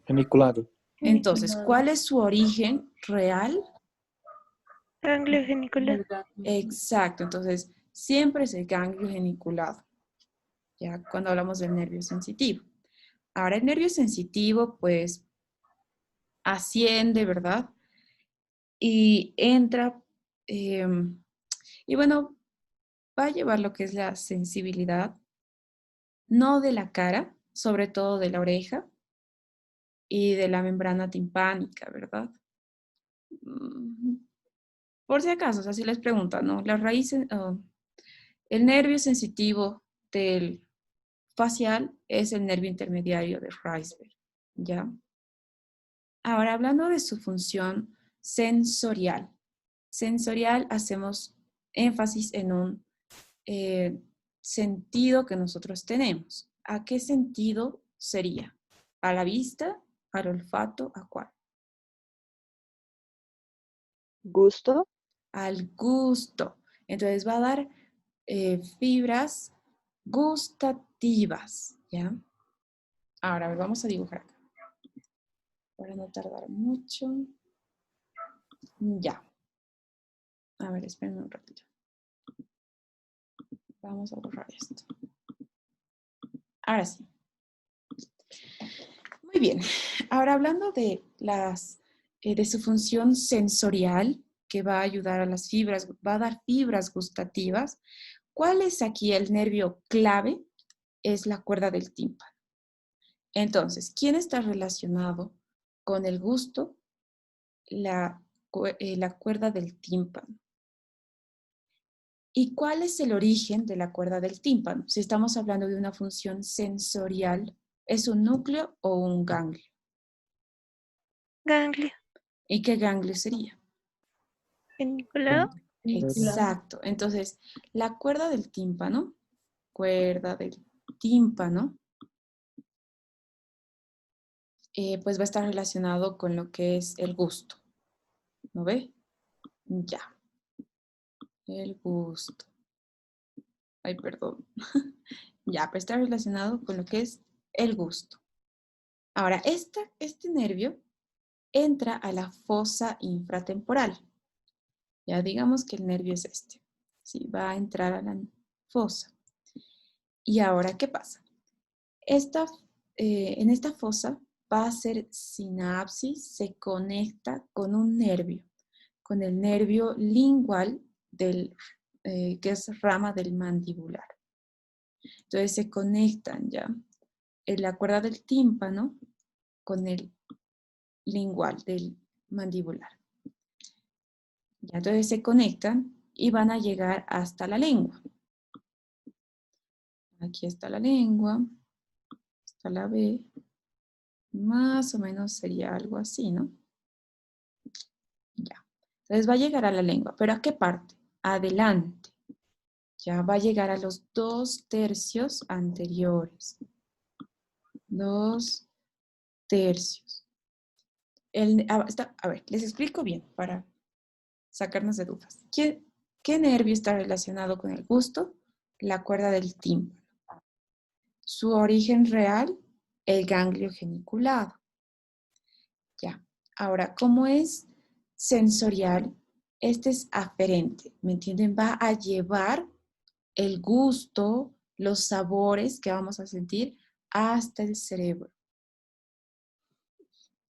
Geniculado. Entonces, ¿cuál es su origen real? Ganglio genicular. Exacto, entonces siempre es el ganglio geniculado, ya cuando hablamos del nervio sensitivo. Ahora, el nervio sensitivo, pues, asciende, ¿verdad? Y entra, y bueno, va a llevar lo que es la sensibilidad, no de la cara, sobre todo de la oreja y de la membrana timpánica, ¿verdad? Por si acaso, o sea, si les preguntan, ¿no? La raíz, el nervio sensitivo del facial es el nervio intermediario de Reisberg, ¿ya? Ahora, hablando de su función sensorial. Sensorial hacemos énfasis en un sentido que nosotros tenemos. ¿A qué sentido sería? ¿A la vista? ¿Al olfato? ¿A cuál? Gusto. Al gusto. Entonces va a dar fibras gustativas, ¿ya? Ahora, a ver, vamos a dibujar acá. Para no tardar mucho. Ya. A ver, esperen un ratito. Vamos a borrar esto. Ahora sí. Muy bien. Ahora hablando de de su función sensorial, que va a ayudar a las fibras, va a dar fibras gustativas. ¿Cuál es aquí el nervio clave? Es la cuerda del tímpano. Entonces, ¿quién está relacionado con el gusto? La cuerda del tímpano. ¿Y cuál es el origen de la cuerda del tímpano? Si estamos hablando de una función sensorial, ¿es un núcleo o un ganglio? Ganglio. ¿Y qué ganglio sería? Geniculado. Exacto. Entonces, la cuerda del tímpano, pues va a estar relacionado con lo que es el gusto. ¿No ve? Ya. El gusto. Ay, perdón. Ya, pues está relacionado con lo que es el gusto. Ahora, este nervio entra a la fosa infratemporal. Ya digamos que el nervio es este. Sí, va a entrar a la fosa. Y ahora, ¿qué pasa? En esta fosa va a hacer sinapsis, se conecta con un nervio. con el nervio lingual que es rama del mandibular. Entonces se conectan ya en la cuerda del tímpano con el lingual del mandibular. Ya, entonces se conectan y van a llegar hasta la lengua. Aquí está la lengua, está la B. Más o menos sería algo así, ¿no? Ya. Entonces va a llegar a la lengua. ¿Pero a qué parte? Adelante. Ya va a llegar a los 2/3 anteriores. 2/3. A ver, les explico bien para sacarnos de dudas. ¿Qué nervio está relacionado con el gusto? La cuerda del tímpano. Su origen real, el ganglio geniculado. Ya. Ahora, como es sensorial, este es aferente, ¿me entienden? Va a llevar el gusto, los sabores que vamos a sentir hasta el cerebro.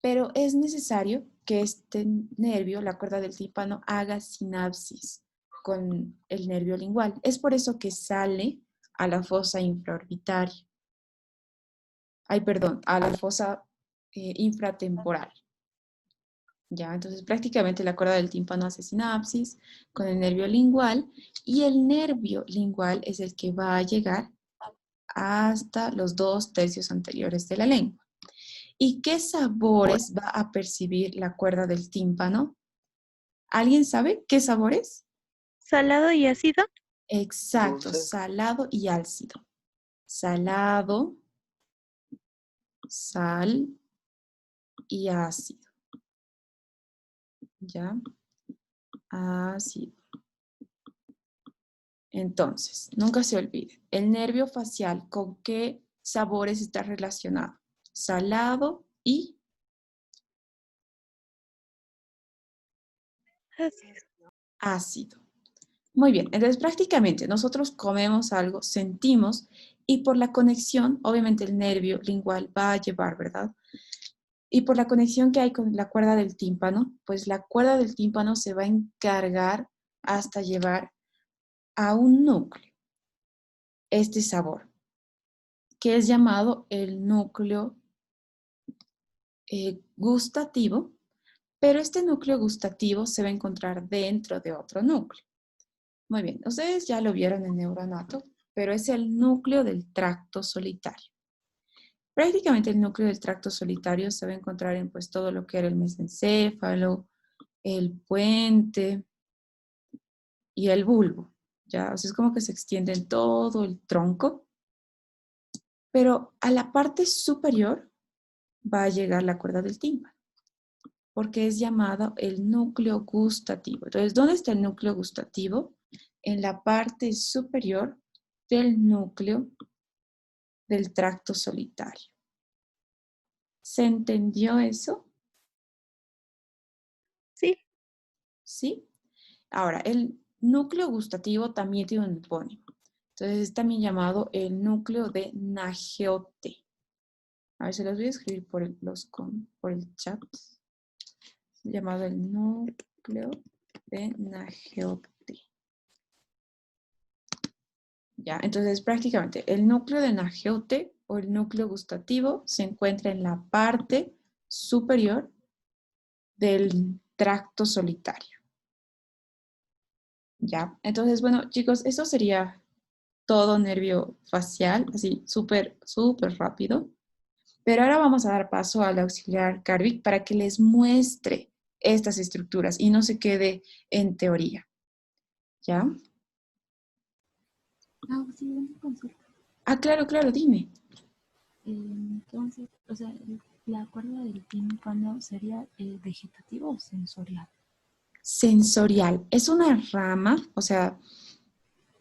Pero es necesario que este nervio, la cuerda del tímpano, haga sinapsis con el nervio lingual. Es por eso que sale a la fosa infraorbitaria. Ay, perdón, a la fosa infratemporal. Ya, entonces prácticamente la cuerda del tímpano hace sinapsis con el nervio lingual y el nervio lingual es el que va a llegar hasta los 2/3 anteriores de la lengua. ¿Y qué sabores va a percibir la cuerda del tímpano? ¿Alguien sabe qué sabores? Salado y ácido. Exacto, Dulce. salado y ácido. Salado, sal y ácido. ¿Ya? Ácido. Entonces, nunca se olvide, el nervio facial, ¿con qué sabores está relacionado? Salado y ácido. Muy bien, entonces prácticamente nosotros comemos algo, sentimos y por la conexión, obviamente el nervio lingual va a llevar, ¿verdad? Y por la conexión que hay con la cuerda del tímpano, pues la cuerda del tímpano se va a encargar hasta llevar a un núcleo este sabor, que es llamado el núcleo gustativo, pero este núcleo gustativo se va a encontrar dentro de otro núcleo. Muy bien, ustedes ya lo vieron en Neuroanato, pero es el núcleo del tracto solitario. Prácticamente el núcleo del tracto solitario se va a encontrar en pues todo lo que era el mesencéfalo, el puente y el bulbo. Ya, o sea, es como que se extiende en todo el tronco, pero a la parte superior va a llegar la cuerda del tímpano, porque es llamado el núcleo gustativo. Entonces, ¿dónde está el núcleo gustativo? En la parte superior del núcleo del tracto solitario. ¿Se entendió eso? Sí. ¿Sí? Ahora, el núcleo gustativo también tiene un epónimo. Entonces, es también llamado el núcleo de Nageote. A ver, se los voy a escribir por el chat. Llamado el núcleo de Nageote. Ya, entonces prácticamente el núcleo de Nageote o el núcleo gustativo se encuentra en la parte superior del tracto solitario. Ya, entonces bueno chicos, eso sería todo nervio facial, así súper rápido. Pero ahora vamos a dar paso al auxiliar Carvic para que les muestre estas estructuras y no se quede en teoría. ¿Ya? Ah, sí, una consulta. Ah, claro, dime. Entonces, o sea, la cuerda del tímpano sería vegetativo o sensorial. Sensorial. Es una rama, o sea,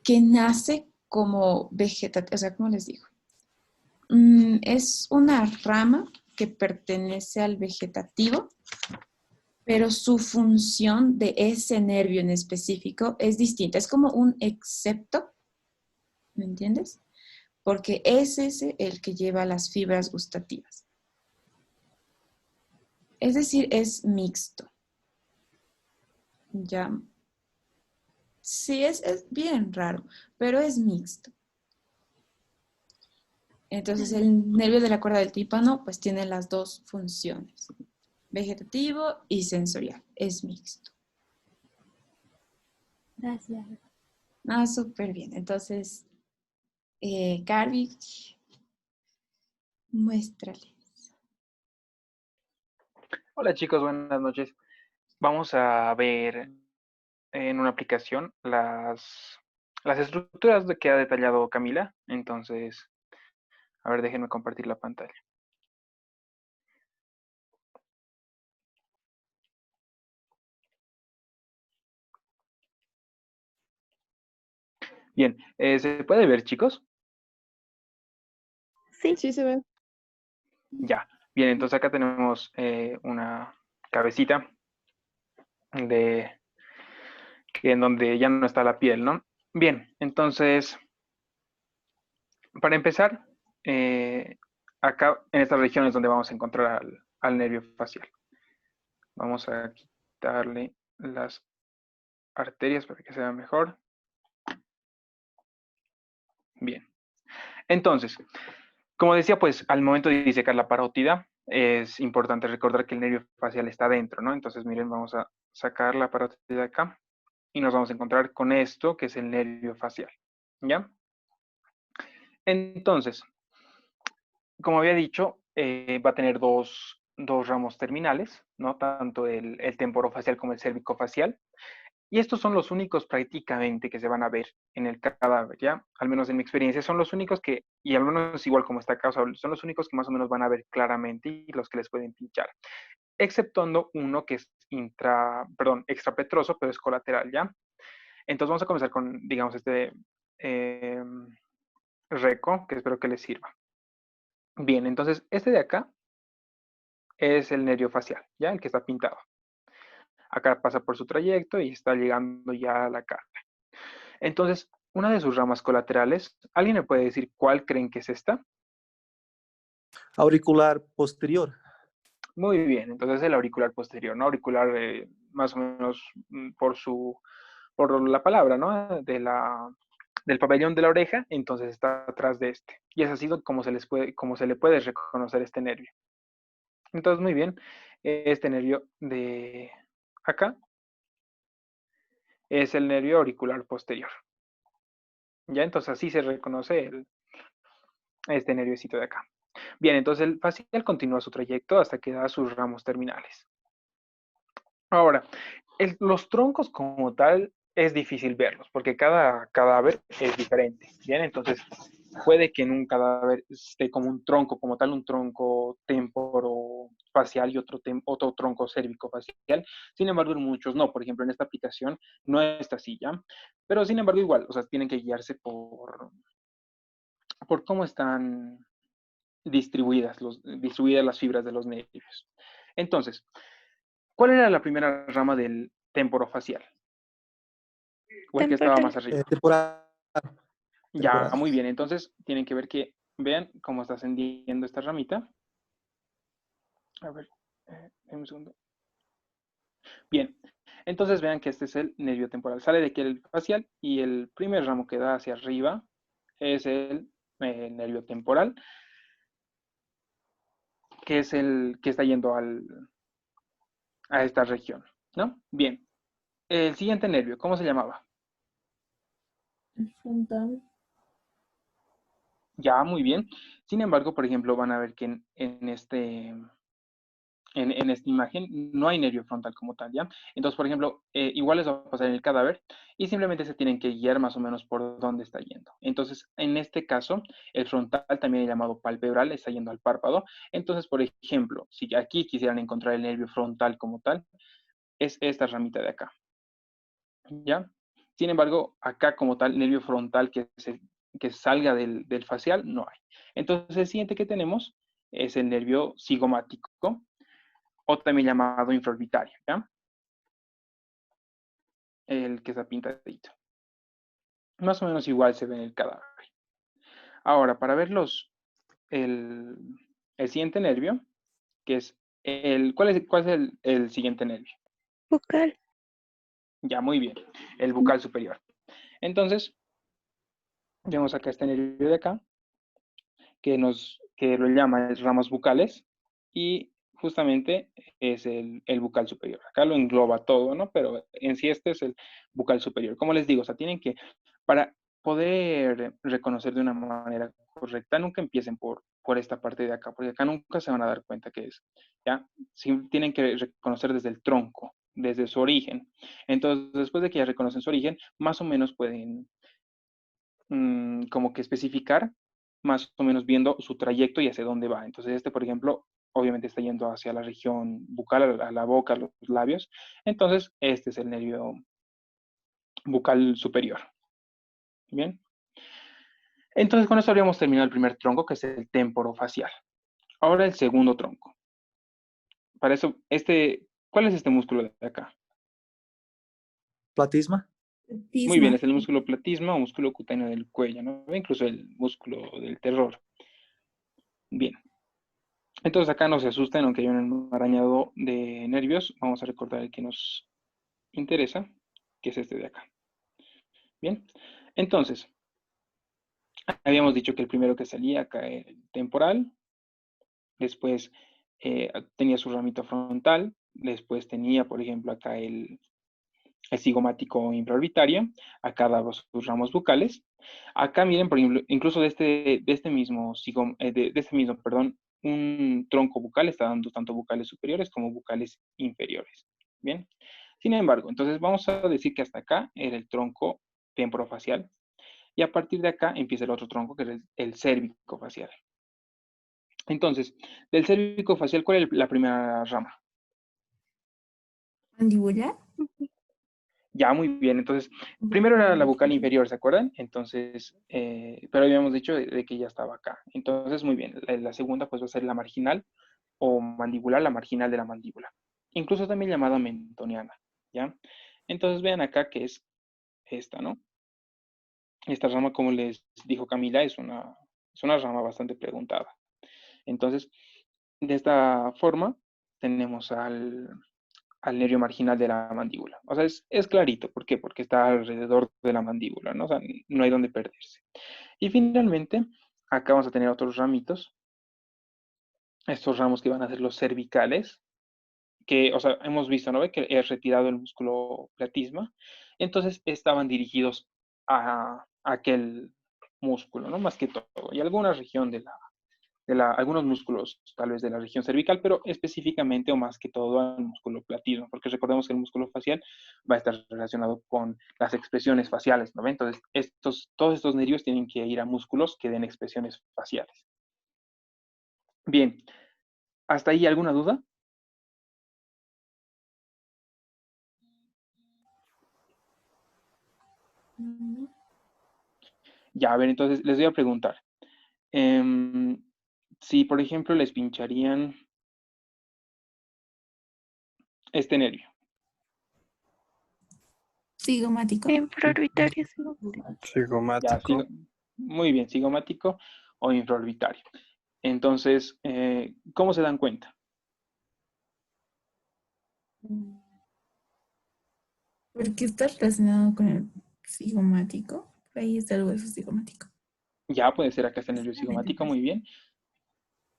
que nace como vegetativo, o sea, ¿cómo les digo? Es una rama que pertenece al vegetativo, pero su función de ese nervio en específico es distinta. Es como un excepto, ¿me entiendes? Porque es ese el que lleva las fibras gustativas. Es decir, es mixto. Ya. Sí, es bien raro, pero es mixto. Entonces, el nervio de la cuerda del tímpano, pues tiene las dos funciones, vegetativo y sensorial. Es mixto. Gracias. Ah, súper bien. Entonces, Carly, muéstrales. Hola chicos, buenas noches. Vamos a ver en una aplicación las estructuras que ha detallado Camila. Entonces, a ver, déjenme compartir la pantalla. Bien, ¿se puede ver, chicos? Sí. Sí se ve. Ya. Bien, entonces acá tenemos una cabecita en donde ya no está la piel, ¿no? Bien, entonces, para empezar, acá en esta región es donde vamos a encontrar al nervio facial. Vamos a quitarle las arterias para que se vea mejor. Bien. Entonces, como decía, pues al momento de disecar la parótida, es importante recordar que el nervio facial está dentro, ¿no? Entonces, miren, vamos a sacar la parótida de acá y nos vamos a encontrar con esto, que es el nervio facial, ¿ya? Entonces, como había dicho, va a tener dos ramos terminales, ¿no? Tanto el temporofacial como el cérvico-facial. Y estos son los únicos prácticamente que se van a ver en el cadáver, ¿ya? Al menos en mi experiencia, son los únicos que, y al menos igual como está acá, o sea, son los únicos que más o menos van a ver claramente y los que les pueden pinchar. Exceptuando uno que es extrapetroso, pero es colateral, ¿ya? Entonces vamos a comenzar con, digamos, este eh, reco, que espero que les sirva. Bien, entonces este de acá es el nervio facial, ¿ya? El que está pintado. Acá pasa por su trayecto y está llegando ya a la cara. Entonces, una de sus ramas colaterales, ¿alguien me puede decir cuál creen que es esta? Auricular posterior. Muy bien, entonces el auricular posterior, ¿no? Auricular más o menos por la palabra, ¿no? Del pabellón de la oreja, entonces está atrás de este. Y es así como como se le puede reconocer este nervio. Entonces, muy bien, este nervio de acá es el nervio auricular posterior. ¿Ya? Entonces así se reconoce este nerviocito de acá. Bien, entonces el facial continúa su trayecto hasta que da sus ramos terminales. Ahora, los troncos como tal es difícil verlos porque cada cadáver es diferente. Bien, entonces puede que en un cadáver esté como un tronco, como tal, un tronco temporofacial y otro tronco cérvico-facial. Sin embargo, en muchos no. Por ejemplo, en esta aplicación no está así, ¿ya? Pero sin embargo, igual, o sea, tienen que guiarse por cómo están distribuidas las fibras de los nervios. Entonces, ¿cuál era la primera rama del temporofacial? ¿O el que estaba más Temporal. arriba? Temporal. Ya, Temporal. muy bien. Entonces, tienen que ver que, vean cómo está ascendiendo esta ramita. A ver, un segundo. Bien, entonces vean que este es el nervio temporal. Sale de aquí el facial y el primer ramo que da hacia arriba es el nervio temporal, que es el que está yendo a esta región, ¿no? Bien, el siguiente nervio, ¿cómo se llamaba? El frontal. Ya, muy bien. Sin embargo, por ejemplo, van a ver que en esta imagen no hay nervio frontal como tal, ¿ya? Entonces, por ejemplo, igual les va a pasar en el cadáver y simplemente se tienen que guiar más o menos por dónde está yendo. Entonces, en este caso, el frontal, también llamado palpebral, está yendo al párpado. Entonces, por ejemplo, si aquí quisieran encontrar el nervio frontal como tal, es esta ramita de acá, ¿ya? Sin embargo, acá como tal, nervio frontal que salga del facial, no hay. Entonces, el siguiente que tenemos es el nervio cigomático, o también llamado infraorbitario, ¿ya? El que está pintadito. Más o menos igual se ve en el cadáver. Ahora, para ver el siguiente nervio, que es ¿cuál es el siguiente nervio? Bucal. Ya, muy bien. El bucal superior. Entonces, vemos acá este nervio de acá, que lo llama ramas bucales, y justamente es el bucal superior. Acá lo engloba todo, ¿no? Pero en sí este es el bucal superior. Como les digo, o sea, tienen que, para poder reconocer de una manera correcta, nunca empiecen por esta parte de acá, porque acá nunca se van a dar cuenta que es, ¿ya? Sí, tienen que reconocer desde el tronco, desde su origen. Entonces, después de que ya reconocen su origen, más o menos pueden como que especificar, más o menos viendo su trayecto y hacia dónde va. Entonces, este, por ejemplo, obviamente está yendo hacia la región bucal, a la boca, a los labios. Entonces, este es el nervio bucal superior. Bien. Entonces, con esto habríamos terminado el primer tronco, que es el temporofacial. Ahora el segundo tronco. Para eso, ¿cuál es este músculo de acá? Platisma. Muy bien, es el músculo platisma o músculo cutáneo del cuello, ¿no? Incluso el músculo del terror. Bien. Entonces acá no se asusten, aunque hay un enmarañado de nervios. Vamos a recordar el que nos interesa, que es este de acá. Bien. Entonces, habíamos dicho que el primero que salía acá era el temporal. Después tenía su ramito frontal. Después tenía, por ejemplo, acá el cigomático infraorbitario. Acá daba sus ramos bucales. Acá miren, por ejemplo, incluso de este mismo, perdón, un tronco bucal está dando tanto bucales superiores como bucales inferiores. Bien. Sin embargo, entonces vamos a decir que hasta acá era el tronco temporofacial. Y a partir de acá empieza el otro tronco, que es el cérvico-facial. Entonces, del cérvico-facial, ¿cuál es la primera rama? ¿Mandibular? Ya, muy bien. Entonces, primero era la bucal inferior, ¿se acuerdan? Entonces, pero habíamos dicho de que ya estaba acá. Entonces, muy bien. La segunda, pues, va a ser la marginal o mandibular, la marginal de la mandíbula. Incluso también llamada mentoniana, ¿ya? Entonces, vean acá que es esta, ¿no? Esta rama, como les dijo Camila, es una rama bastante preguntada. Entonces, de esta forma, tenemos al nervio marginal de la mandíbula. O sea, es clarito. ¿Por qué? Porque está alrededor de la mandíbula, ¿no? O sea, no hay donde perderse. Y finalmente, acá vamos a tener otros ramitos. Estos ramos que van a ser los cervicales, que, o sea, hemos visto, ¿no? Que he retirado el músculo platisma. Entonces, estaban dirigidos a aquel músculo, ¿no? Más que todo. Y alguna región algunos músculos tal vez de la región cervical, pero específicamente o más que todo al músculo platino, porque recordemos que el músculo facial va a estar relacionado con las expresiones faciales, ¿no? Entonces, todos estos nervios tienen que ir a músculos que den expresiones faciales. Bien, ¿hasta ahí alguna duda? Ya, a ver, entonces les voy a preguntar. Si, por ejemplo, les pincharían este nervio. Cigomático. Infraorbitario. Ya, muy bien, cigomático o infraorbitario. Entonces, ¿cómo se dan cuenta? Porque está relacionado con el cigomático. Ahí está el hueso cigomático. Ya, puede ser acá está el nervio cigomático, muy bien.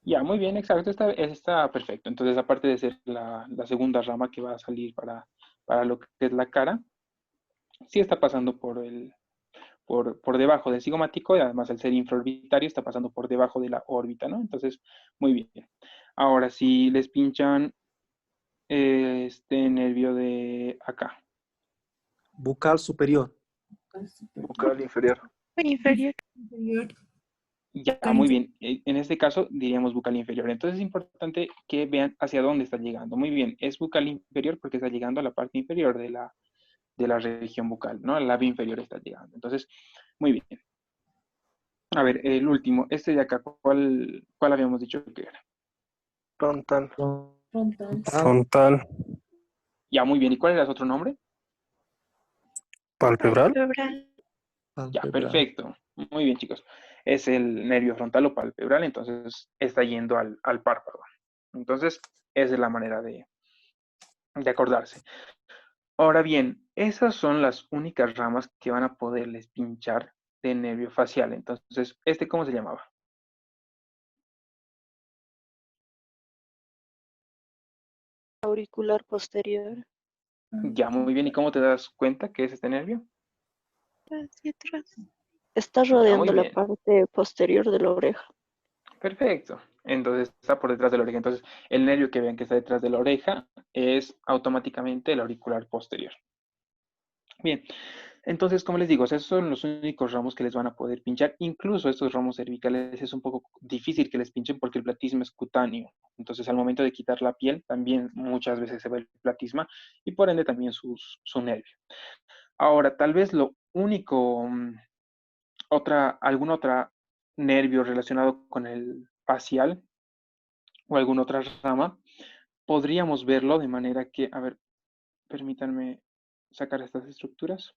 Ya, muy bien, exacto, está perfecto. Entonces, aparte de ser la segunda rama que va a salir para lo que es la cara, sí está pasando por debajo del cigomático y además al ser infraorbitario está pasando por debajo de la órbita, ¿no? Entonces, muy bien. Ahora, si les pinchan este nervio de acá. Bucal superior. Bucal inferior. Inferior. Ya, muy bien. En este caso diríamos bucal inferior. Entonces es importante que vean hacia dónde está llegando. Muy bien, es bucal inferior porque está llegando a la parte inferior de la región bucal, ¿no? Al labio inferior está llegando. Entonces, muy bien. A ver, el último, este de acá, ¿cuál habíamos dicho que era? Frontal. Frontal. Ya, muy bien. ¿Y cuál era su otro nombre? Palpebral. Ya, Palpebral. perfecto. Muy bien, chicos. Es el nervio frontal o palpebral, entonces está yendo al párpado. Entonces, esa es la manera de acordarse. Ahora bien, esas son las únicas ramas que van a poderles pinchar de nervio facial. Entonces, ¿cómo se llamaba? Auricular posterior. Ya, muy bien. ¿Y cómo te das cuenta que es este nervio? Hacia atrás. Está Ya, rodeando muy la bien. parte posterior de la oreja. Perfecto. Entonces está por detrás de la oreja. Entonces, el nervio que vean que está detrás de la oreja es automáticamente el auricular posterior. Bien. Entonces, como les digo, esos son los únicos ramos que les van a poder pinchar. Incluso estos ramos cervicales es un poco difícil que les pinchen porque el platisma es cutáneo. Entonces, al momento de quitar la piel, también muchas veces se ve el platisma y por ende también su nervio. Ahora, tal vez lo único, algún otro nervio relacionado con el facial o alguna otra rama, podríamos verlo de manera que, a ver, permítanme sacar estas estructuras.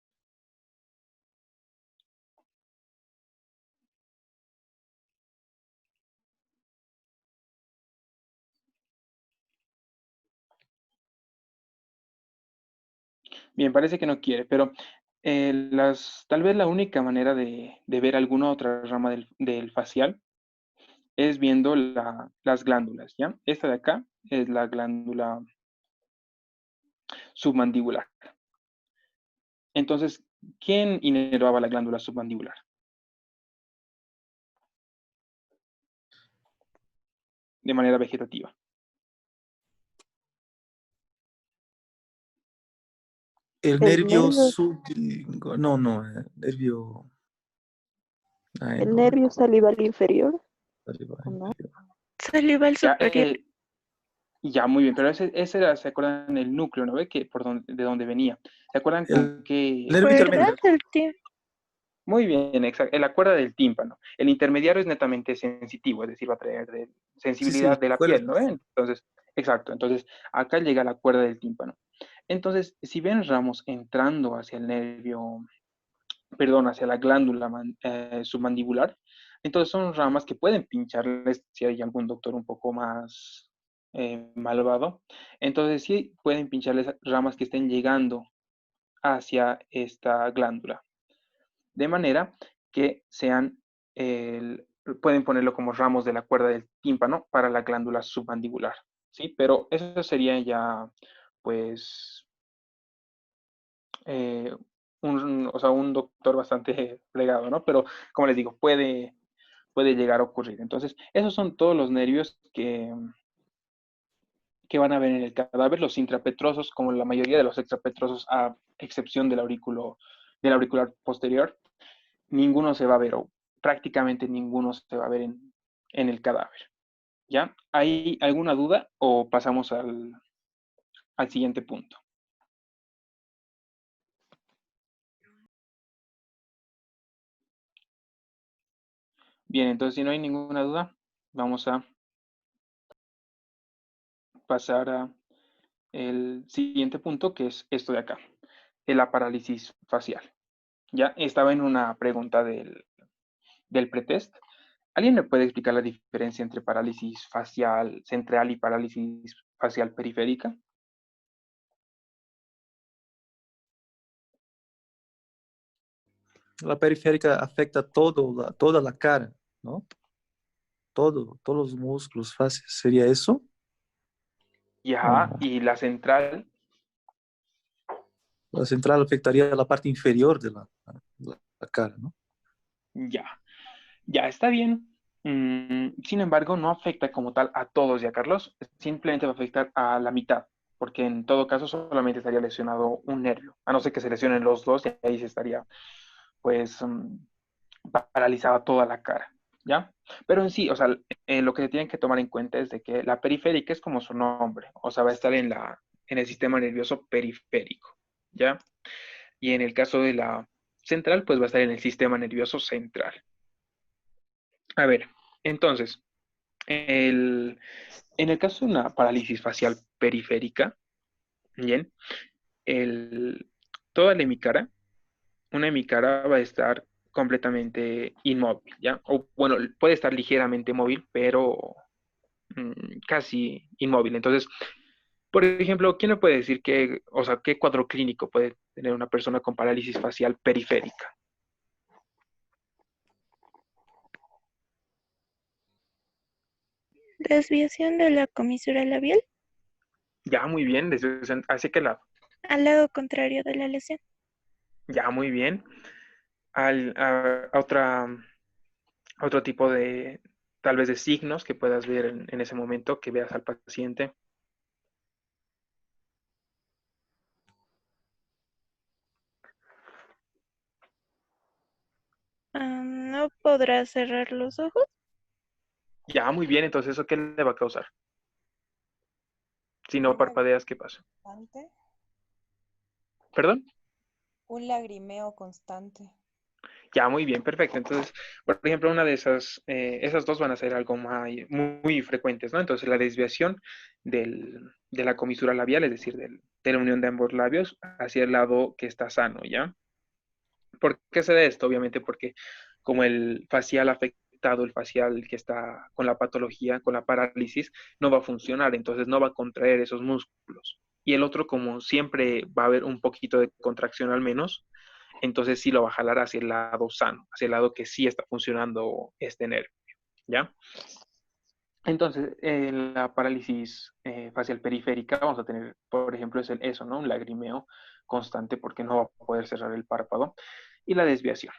Bien, parece que no quiere, pero tal vez la única manera de ver alguna otra rama del facial es viendo las glándulas, ¿ya? Esta de acá es la glándula submandibular. Entonces, ¿quién inervaba la glándula submandibular? De manera vegetativa. El El nervio nervio, sublingual, no, nervio, ay, el no, nervio salival inferior, saliva ¿o no? inferior. Salival Ya, superior. ya, muy bien, pero ese era, ¿se acuerdan el núcleo, no ve? De dónde venía. ¿Se acuerdan con El qué? nervio ¿Verdad? intermedio. Muy bien, exacto. La cuerda del tímpano. El intermediario es netamente sensitivo, es decir, va a traer Sí, sí, sensibilidad de la fue piel, ¿no ven? Entonces, exacto. Entonces, acá llega la cuerda del tímpano. Entonces, si ven ramos entrando hacia el nervio, perdón, hacia la glándula submandibular, entonces son ramas que pueden pincharles si hay algún doctor un poco más malvado. Entonces, sí pueden pincharles ramas que estén llegando hacia esta glándula. De manera que pueden ponerlo como ramos de la cuerda del tímpano para la glándula submandibular, ¿sí? Pero eso sería ya, pues, eh, o sea, un doctor bastante fregado, ¿no? Pero, como les digo, puede llegar a ocurrir. Entonces, esos son todos los nervios que van a ver en el cadáver, los intrapetrosos, como la mayoría de los extrapetrosos, a excepción del auricular posterior. Ninguno se va a ver, o prácticamente ninguno se va a ver en el cadáver. ¿Ya? ¿Hay alguna duda o pasamos al siguiente punto? Bien, entonces si no hay ninguna duda, vamos a pasar a el siguiente punto, que es esto de acá, la parálisis facial. Ya estaba en una pregunta del pretest. ¿Alguien me puede explicar la diferencia entre parálisis facial central y parálisis facial periférica? La periférica afecta toda la cara, ¿no? Todos los músculos faciales. ¿Sería eso? Ya, ¿O y la central, la central afectaría la parte inferior de la cara, ¿no? ya. Ya está bien. Sin embargo, no afecta como tal a todos, ya Carlos. Simplemente va a afectar a la mitad, porque en todo caso solamente estaría lesionado un nervio, a no ser que se lesionen los dos y ahí se estaría, pues, paralizada toda la cara, ¿ya? Pero en sí, o sea, lo que se tienen que tomar en cuenta es de que la periférica es como su nombre, o sea, va a estar en el sistema nervioso periférico, ¿ya? Y en el caso de la central, pues va a estar en el sistema nervioso central. A ver, entonces, en el caso de una parálisis facial periférica, bien, el, toda la hemicara, una hemicara va a estar completamente inmóvil, ¿ya? O bueno, puede estar ligeramente móvil, pero casi inmóvil. Entonces, Por ejemplo, ¿quién me puede decir qué cuadro clínico puede tener una persona con parálisis facial periférica? Desviación de la comisura labial Ya, muy bien. ¿Hacia qué lado? al lado contrario de la lesión. Ya, muy bien. Otro tipo de, tal vez de signos que puedas ver en ese momento que veas al paciente. No podrá cerrar los ojos. Ya, muy bien. Entonces, ¿eso qué le va a causar? Si no parpadeas, ¿qué pasa? Constante. ¿Perdón? Un lagrimeo constante. Ya, muy bien, perfecto. Entonces, por ejemplo, una de esas dos van a ser algo muy frecuentes, ¿no? Entonces, la desviación de la comisura labial, es decir, de la unión de ambos labios hacia el lado que está sano, ¿ya? ¿Por qué se da esto? Obviamente porque como el facial afectado, el facial que está con la patología, con la parálisis, no va a funcionar, entonces no va a contraer esos músculos. Y el otro, como siempre va a haber un poquito de contracción al menos, entonces sí lo va a jalar hacia el lado sano, hacia el lado que sí está funcionando este nervio, ¿ya? Entonces, en la parálisis facial periférica vamos a tener, por ejemplo, eso, ¿no? Un lagrimeo constante porque no va a poder cerrar el párpado y la desviación.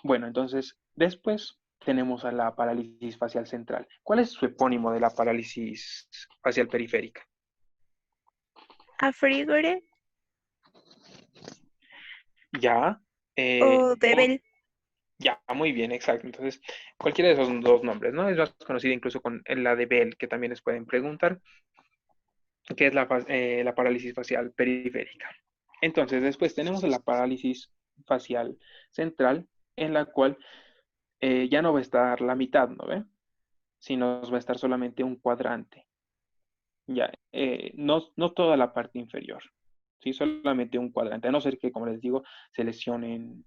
Bueno, entonces, después tenemos a la parálisis facial central. ¿Cuál es su epónimo de la parálisis facial periférica? Afrigore Ya. o Debel. Ya, muy bien, exacto. Entonces, cualquiera de esos dos nombres, ¿no? Es más conocida incluso con la de Bell, que también les pueden preguntar, que es la parálisis facial periférica. Entonces, después tenemos la parálisis facial central, en la cual ya no va a estar la mitad, ¿no ve? Sino va a estar solamente un cuadrante. Ya, no toda la parte inferior, ¿sí? Solamente un cuadrante, a no ser que, como les digo, se lesionen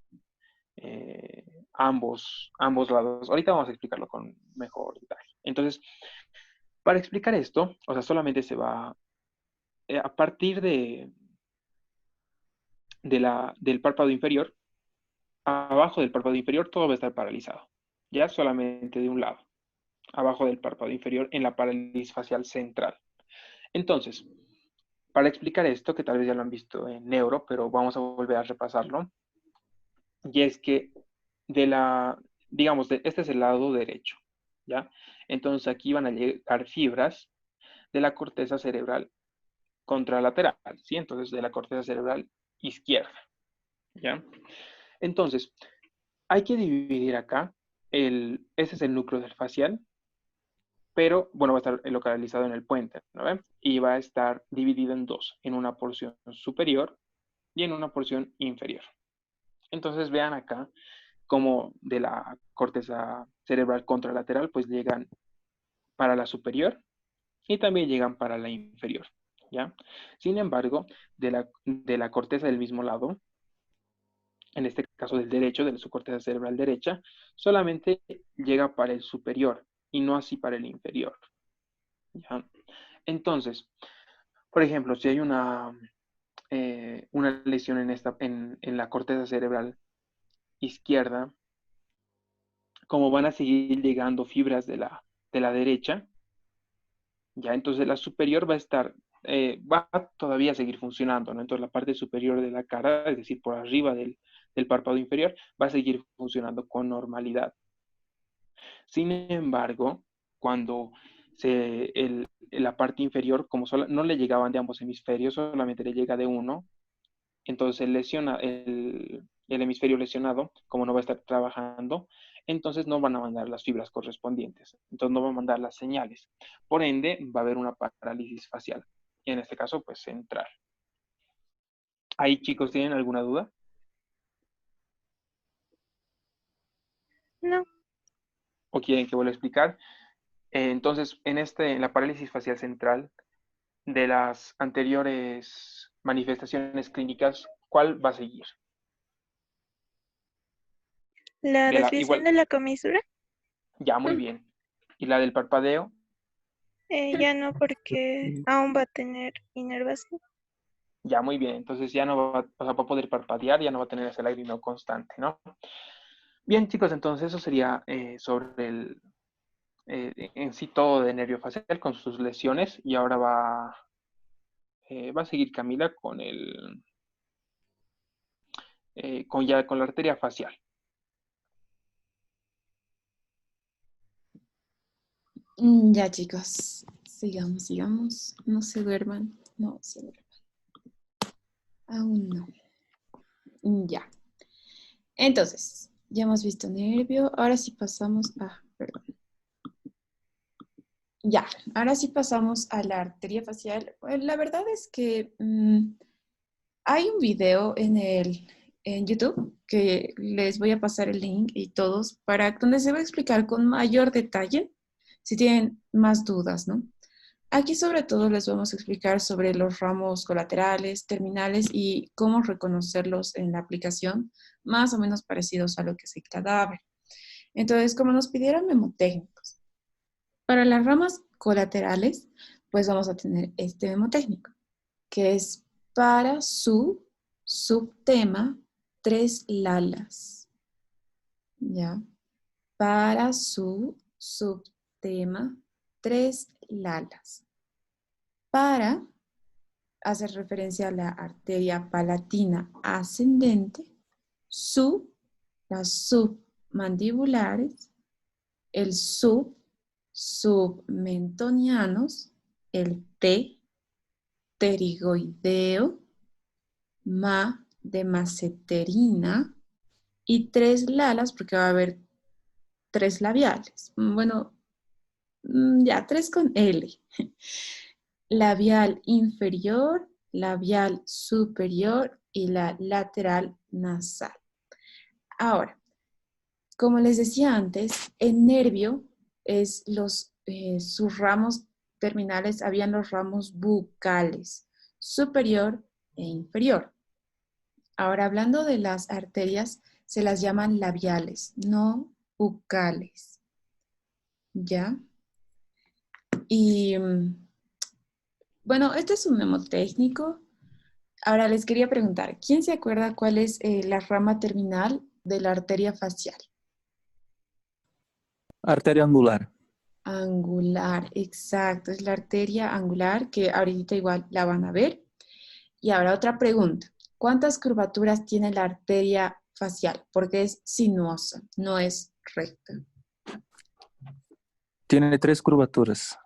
ambos lados. Ahorita vamos a explicarlo con mejor detalle. Entonces, para explicar esto, o sea, solamente se va a partir del párpado inferior, abajo del párpado inferior todo va a estar paralizado, ya solamente de un lado, abajo del párpado inferior en la parálisis facial central. Entonces, para explicar esto, que tal vez ya lo han visto en neuro, pero vamos a volver a repasarlo, y es que digamos, este es el lado derecho, ¿ya? Entonces aquí van a llegar fibras de la corteza cerebral contralateral, ¿sí? Entonces de la corteza cerebral izquierda, ¿ya? Entonces, hay que dividir acá, ese es el núcleo del facial, pero, bueno, va a estar localizado en el puente, ¿no ven? Y va a estar dividido en dos, en una porción superior y en una porción inferior. Entonces, vean acá como de la corteza cerebral contralateral, pues llegan para la superior y también llegan para la inferior, ¿ya? Sin embargo, de la corteza del mismo lado, en este caso del derecho, de su corteza cerebral derecha, solamente llega para el superior y no así para el inferior, ¿ya? Entonces, por ejemplo, si hay una lesión en la corteza cerebral izquierda, como van a seguir llegando fibras de la derecha, ya, entonces la superior va a todavía seguir funcionando, ¿no? Entonces la parte superior de la cara, es decir, por arriba del párpado inferior, va a seguir funcionando con normalidad. Sin embargo, cuando la parte inferior, como no le llegaban de ambos hemisferios, solamente le llega de uno, entonces el hemisferio lesionado, como no va a estar trabajando, entonces no van a mandar las fibras correspondientes, entonces no va a mandar las señales. Por ende, va a haber una parálisis facial, y en este caso, pues central. ¿Ahí, chicos, tienen alguna duda? No. ¿O quieren que vuelva a explicar? Entonces, en la parálisis facial central, de las anteriores manifestaciones clínicas, ¿cuál va a seguir? La desviación Igual, de la comisura. ya muy bien. ¿Y la del parpadeo? Ya no, porque aún va a tener inervación. Ya, muy bien. Entonces ya no va, o sea, va a poder parpadear, ya no va a tener ese lagrimeo constante, ¿no? Bien, chicos, entonces eso sería sobre el, en sí todo de nervio facial con sus lesiones. Y ahora va a seguir Camila con con la arteria facial. Ya, chicos, sigamos, sigamos. No se duerman, no se duerman. Aún no. Ya. Entonces, ya hemos visto nervio. Ahora sí pasamos a, perdón. Ya, ahora sí pasamos a la arteria facial. Bueno, la verdad es que hay un video en YouTube que les voy a pasar el link y todos para donde se va a explicar con mayor detalle si tienen más dudas, ¿no? Aquí sobre todo les vamos a explicar sobre los ramos colaterales, terminales y cómo reconocerlos en la aplicación, más o menos parecidos a lo que es el cadáver. Entonces, como nos pidieron memotécnicos, para las ramas colaterales, pues vamos a tener este memotécnico, que es para su subtema 3 lalas. ¿Ya? Para su subtema 3 lalas. Para hacer referencia a la arteria palatina ascendente, las submandibulares, el submentonianos, el pterigoideo, de maceterina y 3 lalas, porque va a haber 3 labiales. Bueno, ya, 3 con L. Labial inferior, labial superior y la lateral nasal. Ahora, como les decía antes, el nervio es sus ramos terminales, habían los ramos bucales, superior e inferior. Ahora, hablando de las arterias, se las llaman labiales, no bucales. ¿Ya? Y bueno, este es un mnemotécnico. Ahora les quería preguntar, ¿quién se acuerda cuál es la rama terminal de la arteria facial? Arteria angular. Angular, exacto, es la arteria angular que ahorita igual la van a ver. Y ahora otra pregunta, ¿cuántas curvaturas tiene la arteria facial? Porque es sinuosa, no es recta. Tiene 3 curvaturas.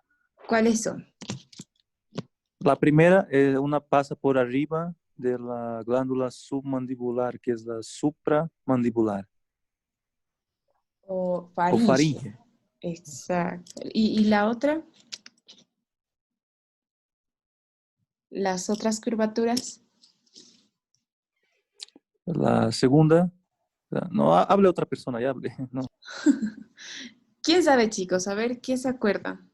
¿Cuáles son? La primera, una pasa por arriba de la glándula submandibular, que es la supramandibular. O O faringe. Exacto. ¿Y la otra? ¿Las otras curvaturas? La segunda, no, hable otra persona, ya hable. No. ¿Quién sabe, chicos? A ver, ¿quién se acuerda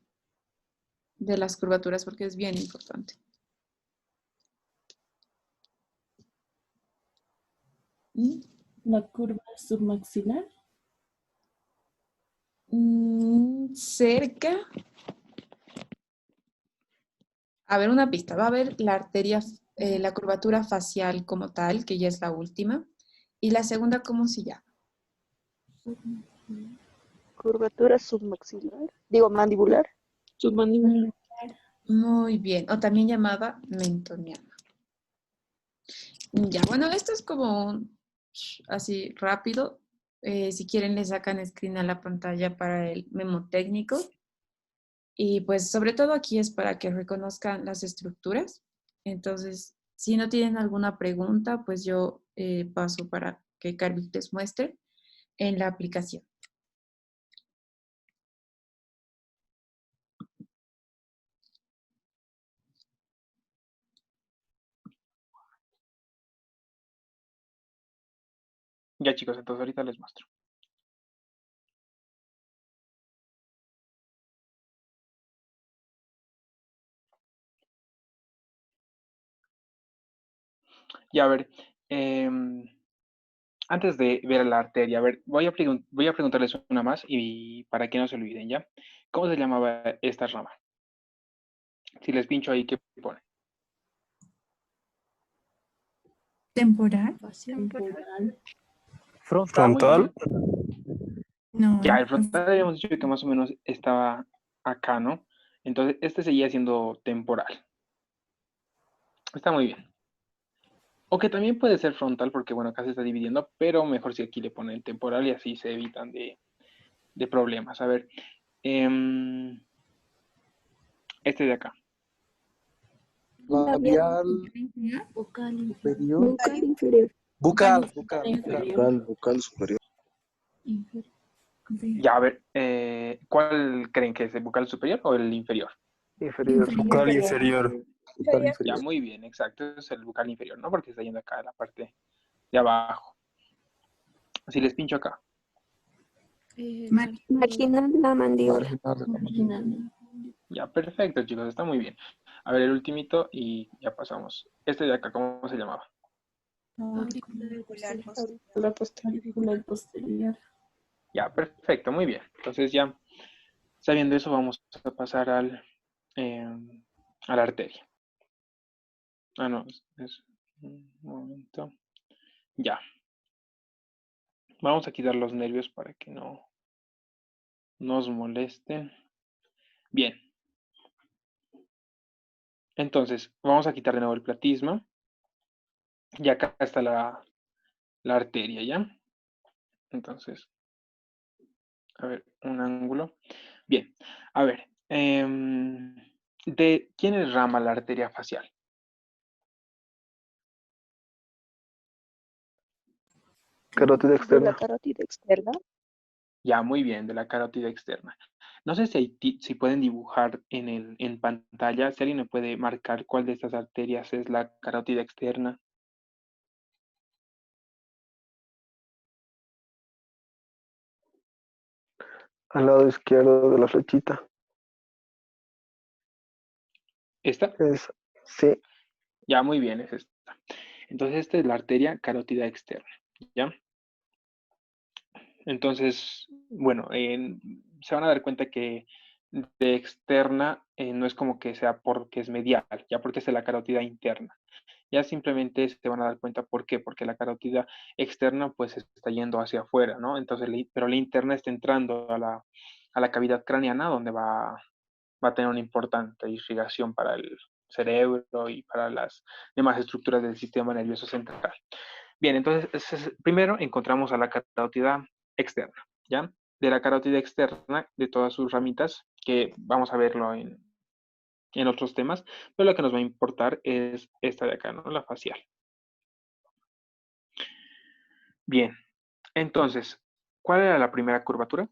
de las curvaturas? Porque es bien importante. La curva submaxilar. Cerca. A ver, una pista. Va a haber la arteria, la curvatura facial como tal, que ya es la última. Y la segunda, ¿cómo se llama? Curvatura submaxilar. Digo, mandibular. Submandibular. Muy bien. O también llamada mentoniana. Ya, bueno, esto es como así rápido. Si quieren le sacan screen a la pantalla para el memotécnico. Y pues sobre todo aquí es para que reconozcan las estructuras. Entonces, si no tienen alguna pregunta, pues yo paso para que Carly les muestre en la aplicación. Ya, chicos, entonces ahorita les muestro. Y a ver, antes de ver la arteria, a ver, voy a preguntarles una más y para que no se olviden, ¿ya? ¿Cómo se llamaba esta rama? Si les pincho ahí, ¿qué pone? Temporal. Temporal. Frontal. No. Ya, el frontal habíamos dicho que más o menos estaba acá, ¿no? Entonces, este seguía siendo temporal. Está muy bien. O que también puede ser frontal porque, bueno, acá se está dividiendo, pero mejor si aquí le ponen temporal y así se evitan de problemas. A ver, este de acá. Labial Vocal superior. Vocal inferior. Bucal superior. inferior. Ya, a ver, ¿cuál creen que es, el bucal superior o el inferior? Inferior. Bucal inferior. Ya, muy bien, exacto, es el bucal inferior, ¿no? Porque está yendo acá a la parte de abajo. Si les pincho acá. Marginal la mandíbula. Marginal. Ya, perfecto, chicos, está muy bien. A ver, el ultimito y ya pasamos. Este de acá, ¿cómo se llamaba? Auricular posterior. Auricular posterior. Ya, perfecto, muy bien. Entonces ya, sabiendo eso, vamos a pasar a la arteria. Ah, no, un momento. Ya. Vamos a quitar los nervios para que no nos molesten. Bien. Entonces, vamos a quitar de nuevo el platisma. Y acá está la arteria, ¿ya? Entonces, a ver, un ángulo. Bien, a ver. ¿De quién es rama la arteria facial? Carótida De la externa. carótida externa. Ya, muy bien, de la carótida externa. No sé si pueden dibujar en pantalla, si alguien me puede marcar cuál de estas arterias es la carótida externa. Al lado izquierdo de la flechita. ¿Esta? Sí. Ya, muy bien, es esta. Entonces, esta es la arteria carótida externa, ¿ya? Entonces, bueno, se van a dar cuenta que de externa no es como que sea porque es medial, ya porque es de la carótida interna. Ya simplemente se van a dar cuenta por qué, porque la carótida externa pues está yendo hacia afuera, ¿no? Entonces, pero la interna está entrando a la cavidad craneana donde va a tener una importante irrigación para el cerebro y para las demás estructuras del sistema nervioso central. Bien, entonces primero encontramos a la carótida externa, ¿ya? De la carótida externa, de todas sus ramitas, que vamos a verlo en otros temas, pero lo que nos va a importar es esta de acá, ¿no? La facial. Bien, entonces, ¿cuál era la primera curvatura?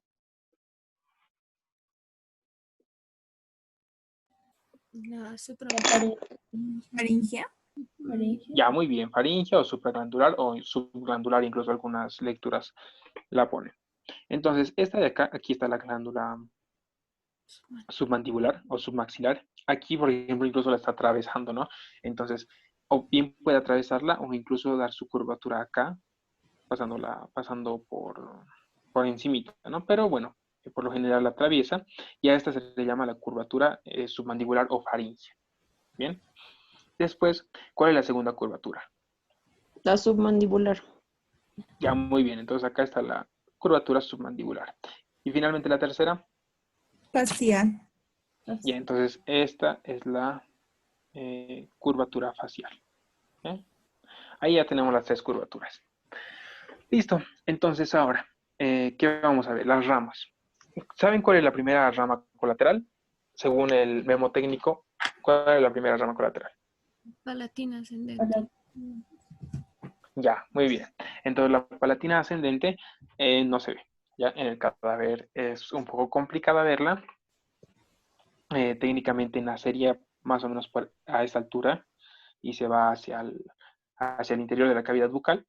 La suprafaringea. Ya, muy bien, faringea o supraglandular o subglandular, incluso algunas lecturas la ponen. Entonces, esta de acá, aquí está la glándula submandibular o submaxilar. Aquí, por ejemplo, incluso la está atravesando, ¿no? Entonces, o bien puede atravesarla o incluso dar su curvatura acá, pasando por encimita, ¿no? Pero bueno, por lo general la atraviesa y a esta se le llama la curvatura submandibular o faringea. Bien. Después, ¿cuál es la segunda curvatura? La submandibular. Ya, muy bien. Entonces acá está la curvatura submandibular. Y finalmente la tercera. Facial. Ya, entonces esta es la curvatura facial. ¿Eh? Ahí ya tenemos las tres curvaturas. Listo. Entonces ahora, ¿qué vamos a ver? Las ramas. ¿Saben cuál es la primera rama colateral? Según el memo técnico, ¿cuál es la primera rama colateral? Palatina ascendente. Ya, muy bien. Entonces la palatina ascendente no se ve. Ya en el cadáver es un poco complicada verla. Técnicamente nacería más o menos a esta altura y se va hacia el interior de la cavidad bucal,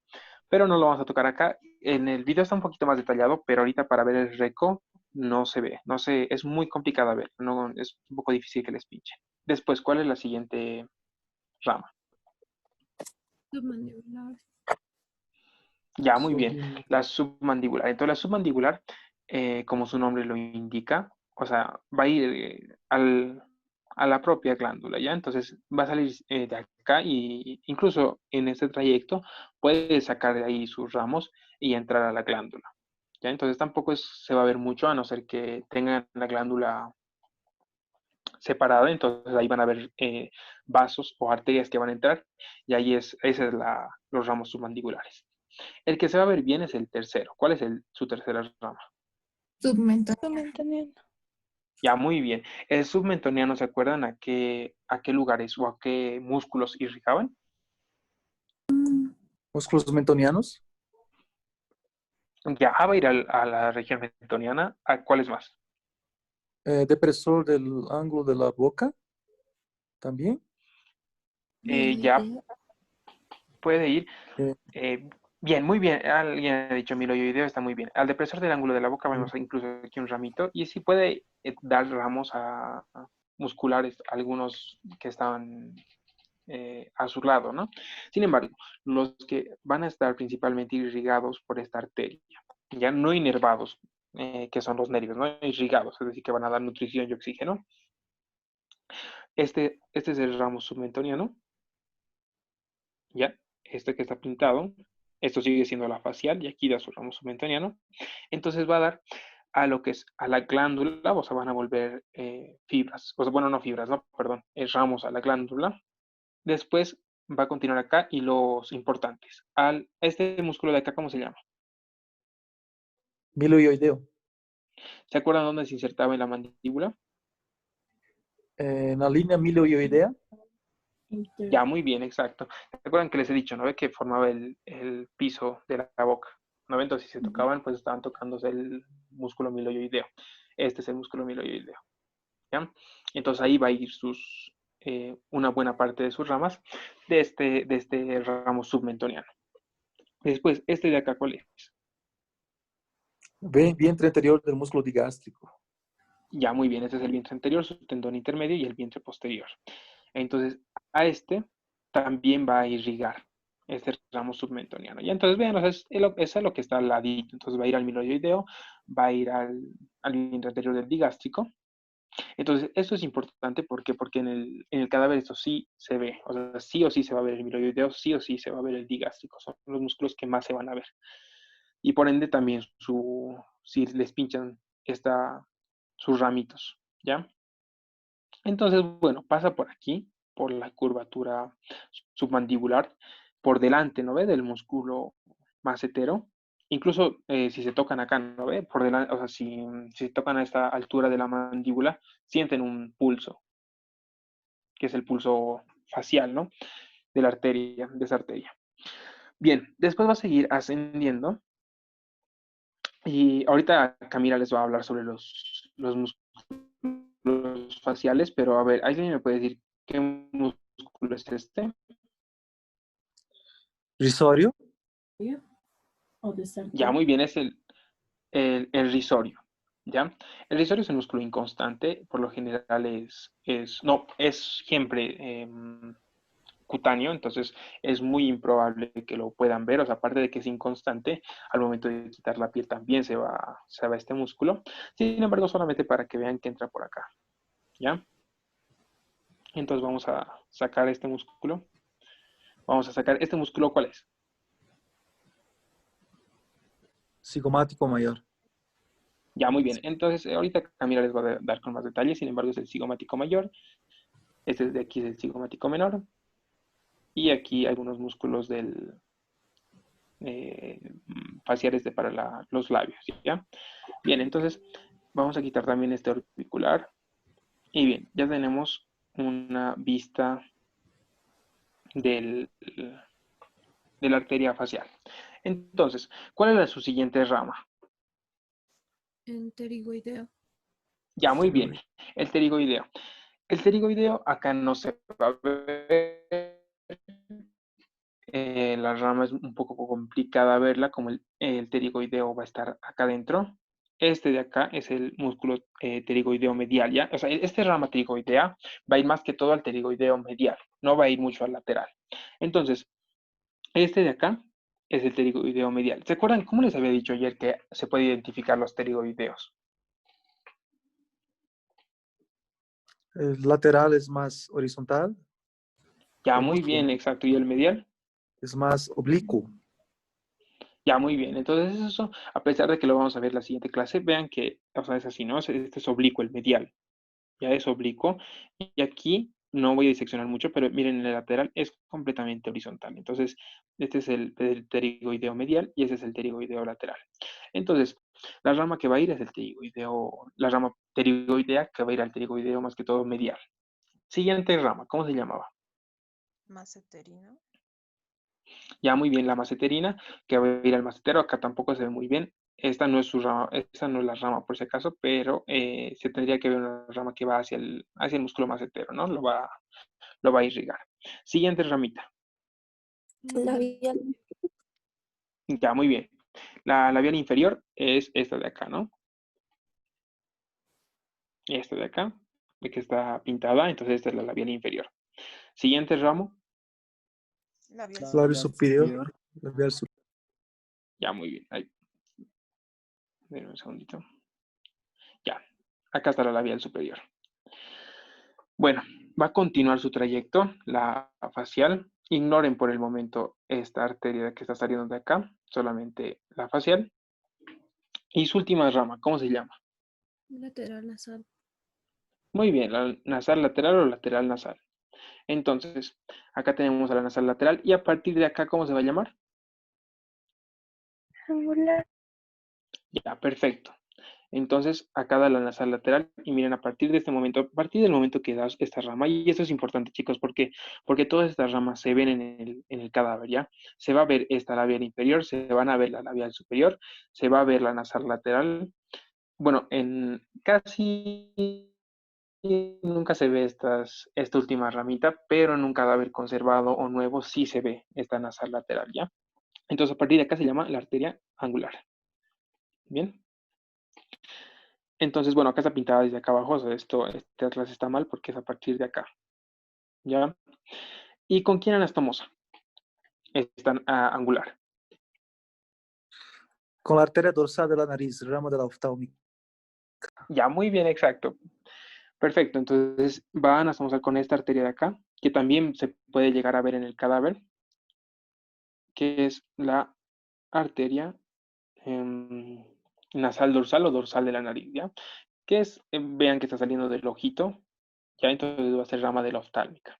pero no lo vamos a tocar acá. En el video está un poquito más detallado, pero ahorita para ver el reco no se ve, no sé, es muy complicada ver, no, es un poco difícil que les pinche. Después, ¿cuál es la siguiente rama? Submandibular. Ya, muy bien, la submandibular. Entonces la submandibular, como su nombre lo indica, o sea, va a ir a la propia glándula, ¿ya? Entonces va a salir de acá y incluso en este trayecto puede sacar de ahí sus ramos y entrar a la glándula, ¿ya? Entonces tampoco se va a ver mucho a no ser que tengan la glándula separada, entonces ahí van a ver vasos o arterias que van a entrar y ahí ese es los ramos submandibulares. El que se va a ver bien es el tercero. ¿Cuál es su tercera rama? Submentoniano. Ya, muy bien. El submentoniano, ¿se acuerdan a qué lugares o a qué músculos irrigaban? Músculos mentonianos. Ya, va a ir a la región mentoniana. ¿A cuáles más? Depresor del ángulo de la boca. También. Ya puede ir. Eh, Bien, muy bien. Alguien ha dicho miloioideo, está muy bien. Al depresor del ángulo de la boca vemos incluso aquí un ramito y sí puede dar ramos a musculares, algunos que estaban a su lado, ¿no? Sin embargo, los que van a estar principalmente irrigados por esta arteria, ya no inervados, que son los nervios, ¿no? Irrigados, es decir, que van a dar nutrición y oxígeno. Este es el ramo submentoniano, ya, este que está pintado, esto sigue siendo la facial y aquí da su ramo submentoniano. Entonces va a dar a lo que es a la glándula, o sea, van a volver fibras, o sea, bueno, no fibras, no, perdón, ramos a la glándula. Después va a continuar acá y los importantes. Este músculo de acá, ¿cómo se llama? Miloioideo. ¿Se acuerdan dónde se insertaba en la mandíbula? En la línea miloioidea. Ya, muy bien, exacto. ¿Se acuerdan que les he dicho, no ve que formaba el piso de la boca? ¿No ven? Entonces, si se tocaban, pues estaban tocándose el músculo miloioideo. Este es el músculo miloioideo. ¿Ya? Entonces ahí va a ir una buena parte de sus ramas de este ramo submentoniano. Después, este de acá, ¿cuál es? Vientre anterior del músculo digástrico. Ya, muy bien, este es el vientre anterior, su tendón intermedio y el vientre posterior. Entonces, a este también va a irrigar este ramo submentoniano. Y entonces, vean, eso es lo que está al ladito. Entonces, va a ir al miloioideo, va a ir al vientre anterior del digástrico. Entonces, esto es importante porque en el cadáver esto sí se ve. O sea, sí o sí se va a ver el miloioideo, sí o sí se va a ver el digástrico. Son los músculos que más se van a ver. Y por ende también si les pinchan sus ramitos, ¿ya? Entonces, bueno, pasa por aquí, por la curvatura submandibular, por delante, ¿no ve? Del músculo macetero. Incluso si se tocan acá, ¿no ve? Por delante, o sea, si se tocan a esta altura de la mandíbula, sienten un pulso, que es el pulso facial, ¿no? De la arteria, de esa arteria. Bien, después va a seguir ascendiendo. Y ahorita Camila les va a hablar sobre los músculos faciales, pero a ver, ¿alguien me puede decir qué músculo es este? Risorio. Ya, muy bien, es el risorio, ¿ya? El risorio es un músculo inconstante, por lo general es siempre cutáneo, entonces es muy improbable que lo puedan ver, o sea, aparte de que es inconstante, al momento de quitar la piel también se va este músculo. Sin embargo, solamente para que vean que entra por acá, ¿ya? Entonces vamos a sacar este músculo. Vamos a sacar este músculo, ¿cuál es? Cigomático mayor. Ya, muy bien. Entonces, ahorita Camila les va a dar con más detalles, sin embargo, es el cigomático mayor. Este de aquí es el cigomático menor. Y aquí algunos músculos faciales para los labios, ¿ya? Bien, entonces vamos a quitar también este orbicular. Y bien, ya tenemos una vista de la arteria facial. Entonces, ¿cuál es su siguiente rama? En pterigoideo. Ya, muy bien. El pterigoideo. El pterigoideo acá no se va a ver. La rama es un poco complicada verla, como el pterigoideo va a estar acá adentro. Este de acá es el músculo pterigoideo medial, ¿ya? O sea, este rama pterigoidea va a ir más que todo al pterigoideo medial, no va a ir mucho al lateral. Entonces, este de acá es el pterigoideo medial. ¿Se acuerdan cómo les había dicho ayer que se puede identificar los pterigoideos? El lateral es más horizontal. Ya, El muy músculo bien, exacto. ¿Y el medial? es más oblicuo. Ya, muy bien. Entonces, eso, a pesar de que lo vamos a ver la siguiente clase, vean que, o sea, es así, ¿no? Este es oblicuo, el medial. Ya es oblicuo. Y aquí no voy a diseccionar mucho, pero miren, el lateral es completamente horizontal. Entonces, este es el pterigoideo medial y ese es el pterigoideo lateral. Entonces, la rama que va a ir es el pterigoideo, la rama pterigoidea que va a ir al pterigoideo más que todo medial. Siguiente rama, ¿cómo se llamaba? Maceterino. Ya muy bien, la maceterina, que va a ir al macetero, acá tampoco se ve muy bien. Esta no es su rama, esta no es la rama por si acaso, pero se tendría que ver una rama que va hacia el músculo macetero, ¿no? Lo va a irrigar. Siguiente ramita. Labial. Ya, muy bien. La labial inferior es esta de acá, ¿no? Esta de acá, de que está pintada, entonces esta es la labial inferior. Siguiente ramo. Labial Labio superior. superior. Labial superior. Ya, muy bien. Ahí. Denme un segundito. Ya, acá está la labial superior. Bueno, va a continuar su trayecto, la facial. Ignoren por el momento esta arteria que está saliendo de acá, solamente la facial. Y su última rama, ¿cómo se llama? Lateral nasal. Muy bien, la nasal lateral o lateral nasal. Entonces, acá tenemos a la nasal lateral y a partir de acá, ¿cómo se va a llamar? Angular. Ya, perfecto. Entonces, acá da la nasal lateral y miren, a partir de este momento, a partir del momento que das esta rama, y esto es importante, chicos, porque todas estas ramas se ven en el cadáver, ¿ya? Se va a ver esta labial inferior, se van a ver la labial superior, se va a ver la nasal lateral. Bueno, en casi nunca se ve esta última ramita, pero en un cadáver conservado o nuevo sí se ve esta nasal lateral, ¿ya? Entonces, a partir de acá se llama la arteria angular. ¿Bien? Entonces, bueno, acá está pintada desde acá abajo, o sea, este atlas está mal porque es a partir de acá, ¿ya? ¿Y con quién anastomosa? Esta angular. Con la arteria dorsal de la nariz, rama de la oftálmica. Ya, muy bien, exacto. Perfecto, entonces va a anastomosar con esta arteria de acá, que también se puede llegar a ver en el cadáver, que es la arteria nasal dorsal o dorsal de la nariz, ¿ya? Que es, vean que está saliendo del ojito, ¿ya? Entonces va a ser rama de la oftálmica.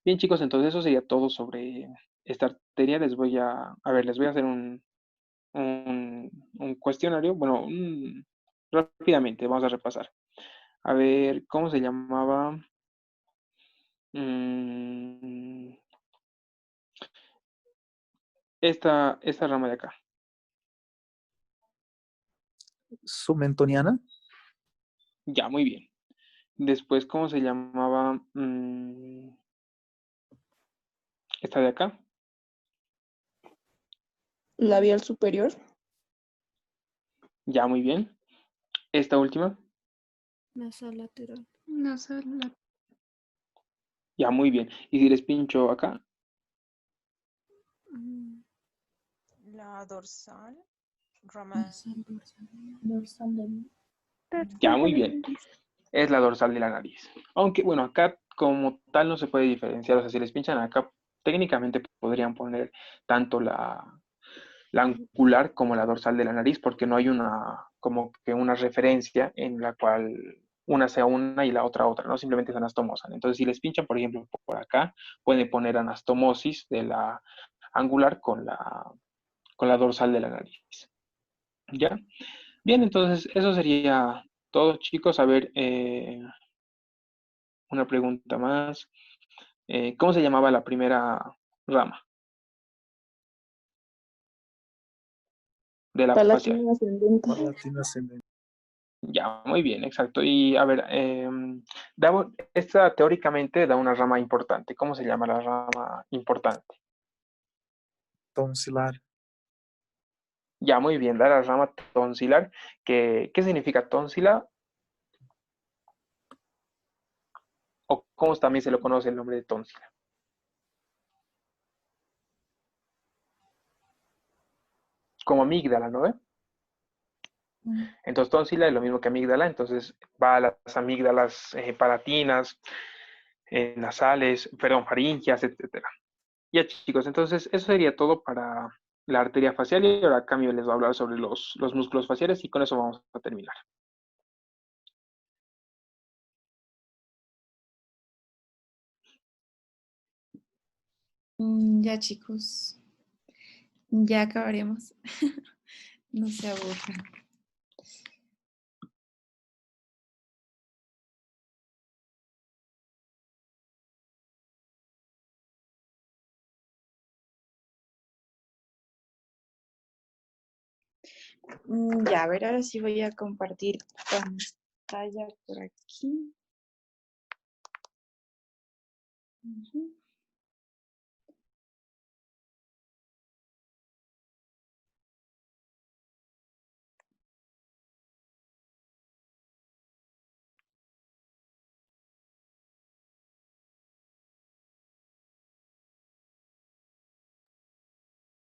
Bien, chicos, entonces eso sería todo sobre esta arteria. Les voy a ver, les voy a hacer un cuestionario. Bueno, rápidamente, vamos a repasar. A ver, ¿cómo se llamaba? Mm, esta rama de acá. Submentoniana. Ya, muy bien. Después, ¿cómo se llamaba? Esta de acá. Labial superior. Ya, muy bien. Esta última. Nasal lateral. Nasal lateral. Ya, muy bien. Y si les pincho acá. La dorsal. Rama. Nasal dorsal del. Ya, muy bien. Es la dorsal de la nariz. Aunque, bueno, acá como tal no se puede diferenciar. O sea, si les pinchan acá, técnicamente podrían poner tanto la angular como la dorsal de la nariz, porque no hay como que una referencia en la cual una sea una y la otra otra, ¿no? Simplemente es anastomosa. Entonces, si les pinchan, por ejemplo, por acá, pueden poner anastomosis de la angular con la dorsal de la nariz. ¿Ya? Bien, entonces eso sería todo, chicos. A ver, una pregunta más. ¿Cómo se llamaba la primera rama de la facial? Palatina ascendente. Palatina ascendente. Ya, muy bien, exacto. Y a ver, esta teóricamente da una rama importante. ¿Cómo se llama la rama importante? Tonsilar. Ya, muy bien, da la rama tonsilar. ¿Qué significa tonsila? ¿O cómo también se lo conoce el nombre de tonsila? Como amígdala, ¿no? Entonces, tonsila es lo mismo que amígdala, entonces va a las amígdalas palatinas, nasales, perdón, faringias, etcétera. Ya, chicos, entonces eso sería todo para la arteria facial y ahora a cambio les voy a hablar sobre los músculos faciales y con eso vamos a terminar. Ya, chicos, ya acabaremos. No se aburran. Ya, a ver, ahora sí voy a compartir pantalla por aquí. Ujú.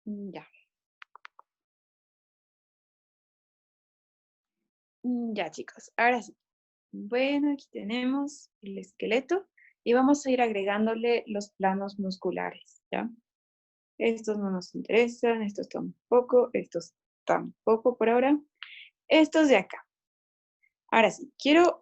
Ya. Ya, chicos, ahora sí. Bueno, aquí tenemos el esqueleto y vamos a ir agregándole los planos musculares, ¿ya? Estos no nos interesan, estos tampoco por ahora. Estos de acá. Ahora sí, quiero,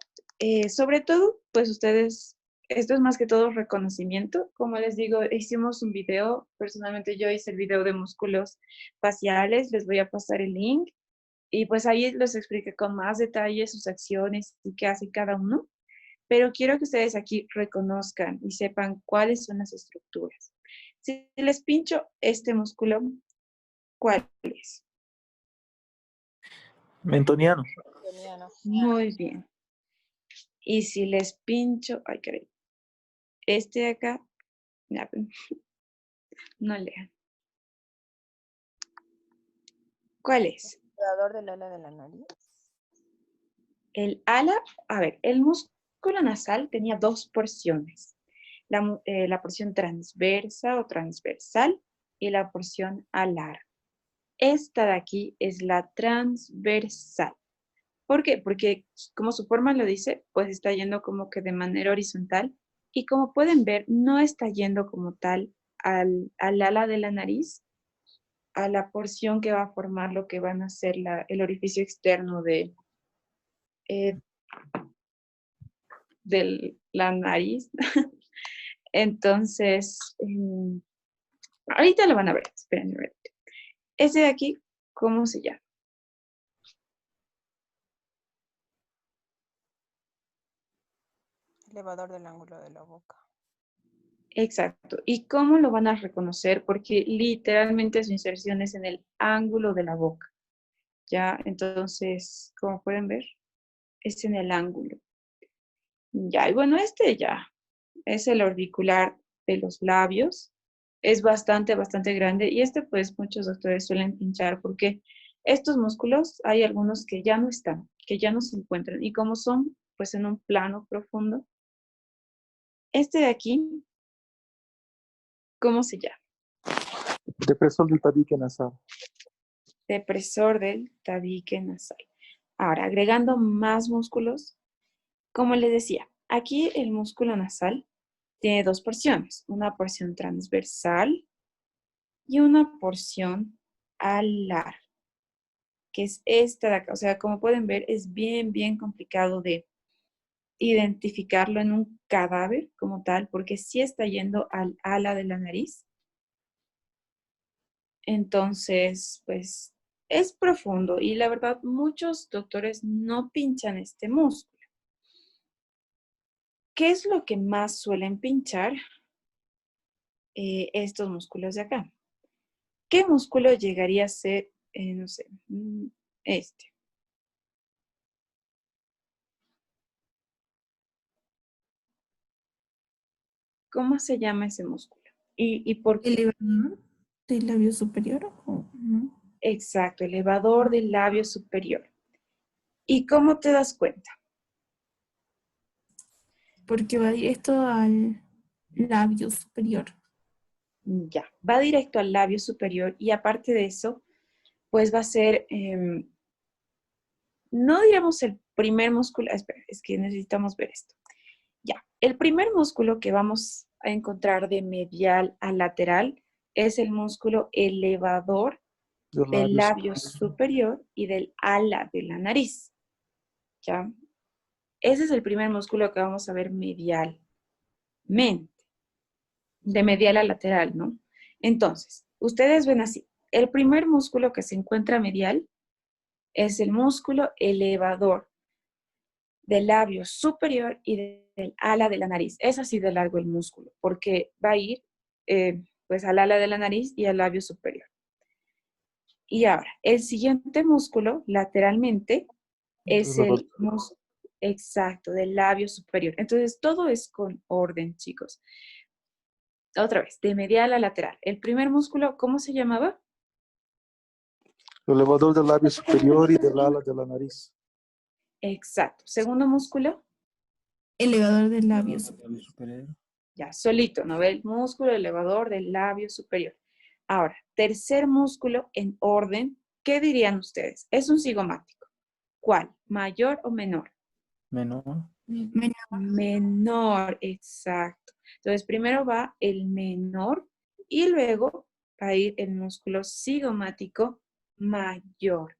sobre todo, pues ustedes, esto es más que todo reconocimiento. Como les digo, hicimos un video, personalmente yo hice el video de músculos faciales, les voy a pasar el link. Y pues ahí les expliqué con más detalle sus acciones y qué hace cada uno. Pero quiero que ustedes aquí reconozcan y sepan cuáles son las estructuras. Si les pincho este músculo, ¿cuál es? Mentoniano. Muy bien. Y si les pincho, ay, caray, este de acá, ya, no lean. ¿Cuál es? ¿Alrededor del ala de la nariz? El ala, a ver, el músculo nasal tenía dos porciones. La porción transversa o transversal y la porción alar. Esta de aquí es la transversal. ¿Por qué? Porque como su forma lo dice, pues está yendo como que de manera horizontal y como pueden ver, no está yendo como tal al ala de la nariz, a la porción que va a formar lo que van a ser el orificio externo de la nariz. Entonces, ahorita lo van a ver, esperen un ratito. Ese de aquí, ¿cómo se llama? Elevador del ángulo de la boca. Exacto. ¿Y cómo lo van a reconocer? Porque literalmente su inserción es en el ángulo de la boca. ¿Ya? Entonces, como pueden ver, es en el ángulo. Ya, y bueno, este ya es el orbicular de los labios. Es bastante grande y este pues muchos doctores suelen pinchar porque estos músculos hay algunos que ya no están, que ya no se encuentran y como son pues en un plano profundo, este de aquí, ¿cómo se llama? Depresor del tabique nasal. Depresor del tabique nasal. Ahora, agregando más músculos, como les decía, aquí el músculo nasal tiene dos porciones, una porción transversal y una porción alar, que es esta de acá. O sea, como pueden ver, es bien complicado de identificarlo en un cadáver como tal, porque sí está yendo al ala de la nariz. Entonces, pues, es profundo y la verdad, muchos doctores no pinchan este músculo. ¿Qué es lo que más suelen pinchar? Estos músculos de acá. ¿Qué músculo llegaría a ser, no sé, este? ¿Cómo se llama ese músculo? ¿Y por qué? ¿Elevador del labio superior o no? Exacto, elevador del labio superior. ¿Y cómo te das cuenta? Porque va directo al labio superior. Ya, va directo al labio superior y aparte de eso, pues va a ser no diríamos el primer músculo, espera, es que necesitamos ver esto. Ya, el primer músculo que vamos a encontrar de medial a lateral es el músculo elevador del labio superior y del ala de la nariz. ¿Ya? Ese es el primer músculo que vamos a ver medialmente, de medial a lateral, ¿no? Entonces, ustedes ven así, el primer músculo que se encuentra medial es el músculo elevador del labio superior y del ala de la nariz. Es así de largo el músculo, porque va a ir pues al ala de la nariz y al labio superior. Y ahora, el siguiente músculo lateralmente es el músculo exacto del labio superior. Entonces, todo es con orden, chicos. Otra vez, de medial a lateral. El primer músculo, ¿cómo se llamaba? Elevador del labio superior y del ala de la nariz. Exacto. Segundo músculo. Elevador del labio superior. Ya, solito, ¿no ve? El músculo elevador del labio superior. Ahora, tercer músculo en orden, ¿qué dirían ustedes? Es un cigomático. ¿Cuál? ¿Mayor o menor? Menor. Menor, exacto. Entonces, primero va el menor y luego va a ir el músculo cigomático mayor.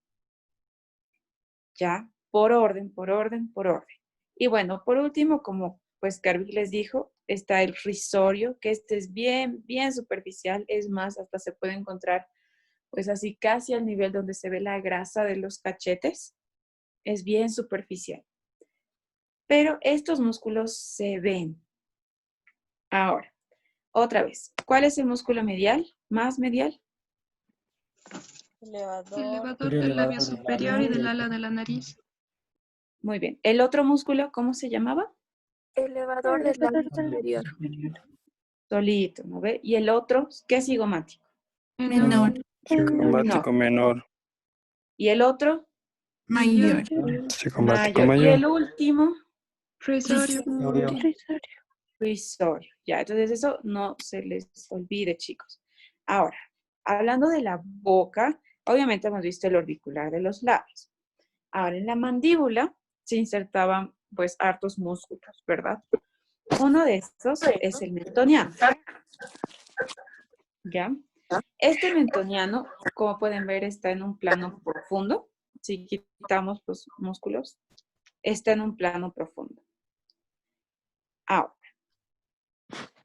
¿Ya? Por orden, por orden, por orden. Y bueno, por último, como pues Carvi les dijo, está el risorio, que este es bien, bien superficial. Es más, hasta se puede encontrar pues así casi al nivel donde se ve la grasa de los cachetes. Es bien superficial. Pero estos músculos se ven. Ahora, otra vez, ¿cuál es el músculo medial? ¿Más medial? Elevador del labio superior y del ala de la nariz. Muy bien. ¿El otro músculo cómo se llamaba? Elevador del labio superior. Solito, ¿no ve? ¿Y el otro qué es cigomático? Menor. Cigomático menor. ¿Y el otro? Mayor. Cigomático Y mayor. el último, Risorio. risorio. Ya, entonces eso no se les olvide, chicos. Ahora, hablando de la boca, obviamente hemos visto el orbicular de los labios. Ahora, en la mandíbula se insertaban pues hartos músculos, ¿verdad? Uno de estos es el mentoniano. ¿Ya? Este mentoniano, como pueden ver, está en un plano profundo. Si quitamos los músculos, está en un plano profundo. Ahora,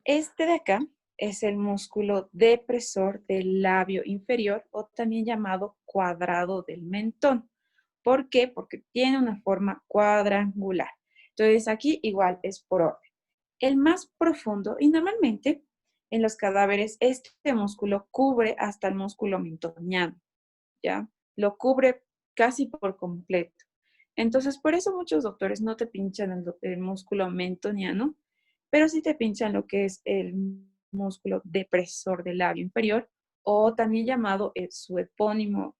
este de acá es el músculo depresor del labio inferior o también llamado cuadrado del mentón. ¿Por qué? Porque tiene una forma cuadrangular. Entonces aquí igual es por orden. El más profundo, y normalmente en los cadáveres este músculo cubre hasta el músculo mentoniano, ¿ya? Lo cubre casi por completo. Entonces, por eso muchos doctores no te pinchan el músculo mentoniano, pero sí te pinchan lo que es el músculo depresor del labio inferior, o también llamado su epónimo,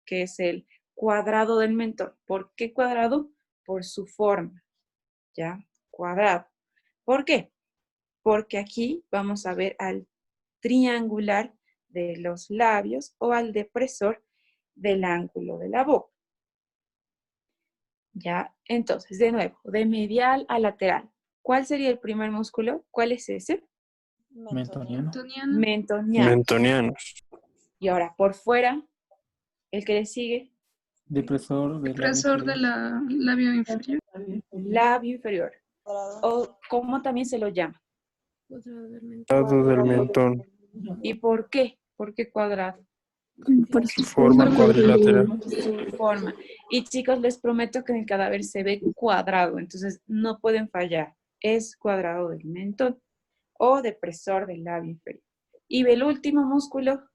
que es el cuadrado del mentón. ¿Por qué cuadrado? Por su forma, ¿ya? Cuadrado. ¿Por qué? Porque aquí vamos a ver al triangular de los labios o al depresor del ángulo de la boca. ¿Ya? Entonces, de nuevo, de medial a lateral. ¿Cuál sería el primer músculo? ¿Cuál es ese? Mentoniano. Mentoniano. Mentonianos. Y ahora, por fuera, el que le sigue. Depresor del labio inferior. Labio inferior. O ¿cómo también se lo llama? Cuadrado del mentón. ¿Y por qué? ¿Por qué cuadrado? Por su forma cuadriláteral. Su forma. Y chicos, les prometo que en el cadáver se ve cuadrado, entonces no pueden fallar. Es cuadrado del mentón o depresor del labio inferior. Y el último músculo.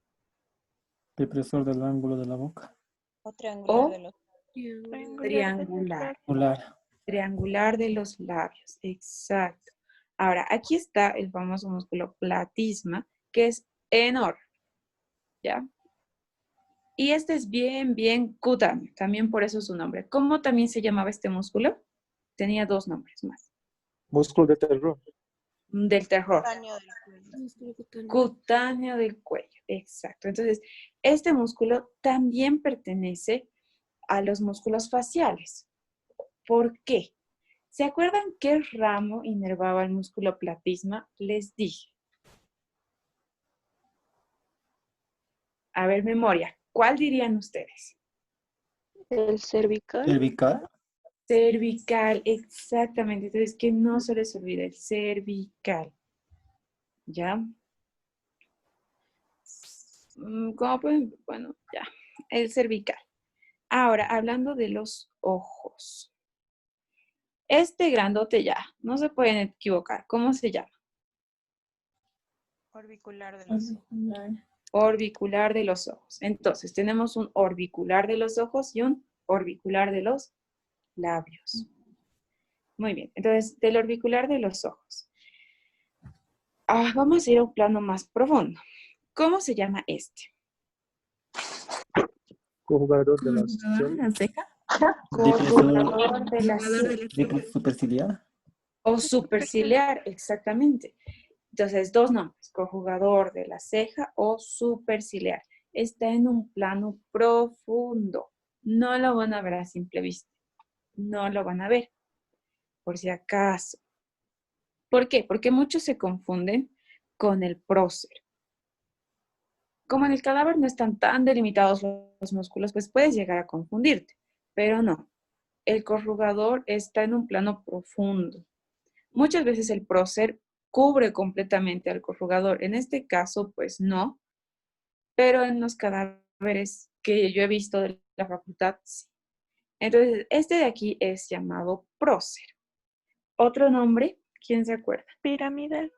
Depresor del ángulo de la boca. O triangular de los triangular. Triangular de los labios, exacto. Ahora, aquí está el famoso músculo platisma, que es enorme, ¿ya? Y este es bien, bien cutáneo, también por eso su nombre. ¿Cómo también se llamaba este músculo? Tenía dos nombres más. Músculo de terror. Del terror. Cutáneo del cuello, exacto. Entonces, este músculo también pertenece a los músculos faciales. ¿Por qué? ¿Se acuerdan qué ramo inervaba el músculo platisma? Les dije. A ver, memoria. ¿Cuál dirían ustedes? El cervical. Cervical. Cervical, exactamente. Entonces, que no se les olvide, el cervical. ¿Ya? ¿Cómo pueden? Bueno, ya. El cervical. Ahora, hablando de los ojos. Este grandote ya, no se pueden equivocar. ¿Cómo se llama? Orbicular de los ojos. Orbicular de los ojos. Entonces, tenemos un orbicular de los ojos y un orbicular de los labios. Muy bien. Entonces, del orbicular de los ojos. Vamos a ir a un plano más profundo. ¿Cómo se llama este? Conjugador de las ¿Conjugador de la ceja? Conjugador de la ceja. Depresor superciliar. O superciliar, exactamente. Entonces, dos nombres, conjugador de la ceja o superciliar. Está en un plano profundo. No lo van a ver a simple vista. No lo van a ver, por si acaso. ¿Por qué? Porque muchos se confunden con el prócer. Como en el cadáver no están tan delimitados los músculos, pues puedes llegar a confundirte, pero no. El conjugador está en un plano profundo. Muchas veces el prócer cubre completamente al conjugador. En este caso, pues no, pero en los cadáveres que yo he visto de la facultad, sí. Entonces, este de aquí es llamado prócer. Otro nombre, ¿quién se acuerda? Piramidal.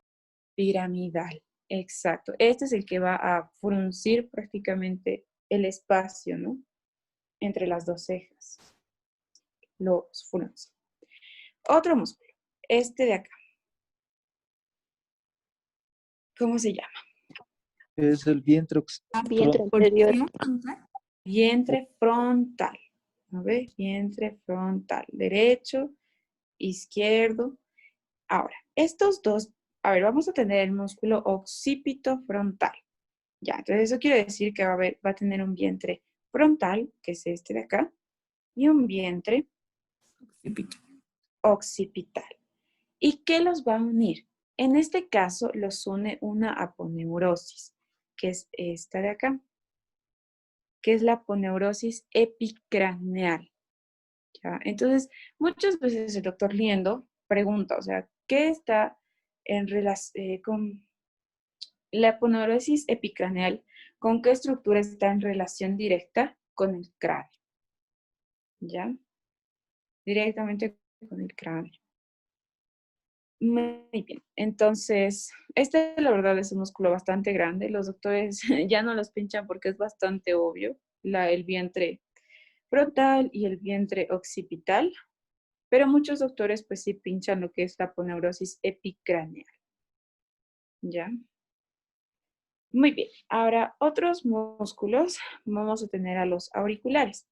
Piramidal, exacto. Este es el que va a fruncir prácticamente el espacio, ¿no? Entre las dos cejas. Los frunce. Otro músculo, este de acá. ¿Cómo se llama? Es el vientre. Vientre anterior. Vientre frontal. ¿No ves? Vientre frontal. Derecho, izquierdo. Ahora, estos dos, a ver, vamos a tener el músculo occipito frontal. Ya, entonces eso quiere decir que va a tener un vientre frontal, que es este de acá, y un vientre occipital. ¿Y qué los va a unir? En este caso los une una aponeurosis, que es esta de acá, que es la aponeurosis epicraneal. ¿Ya? Entonces, muchas veces el doctor Liendo pregunta, o sea, ¿qué está en relación con la aponeurosis epicraneal? ¿Con qué estructura está en relación directa? Con el cráneo. ¿Ya? Directamente con el cráneo. Muy bien. Entonces, este la verdad es un músculo bastante grande. Los doctores ya no los pinchan porque es bastante obvio. El vientre frontal y el vientre occipital. Pero muchos doctores pues sí pinchan lo que es la aponeurosis epicraneal. ¿Ya? Muy bien. Ahora, otros músculos. Vamos a tener a los auriculares.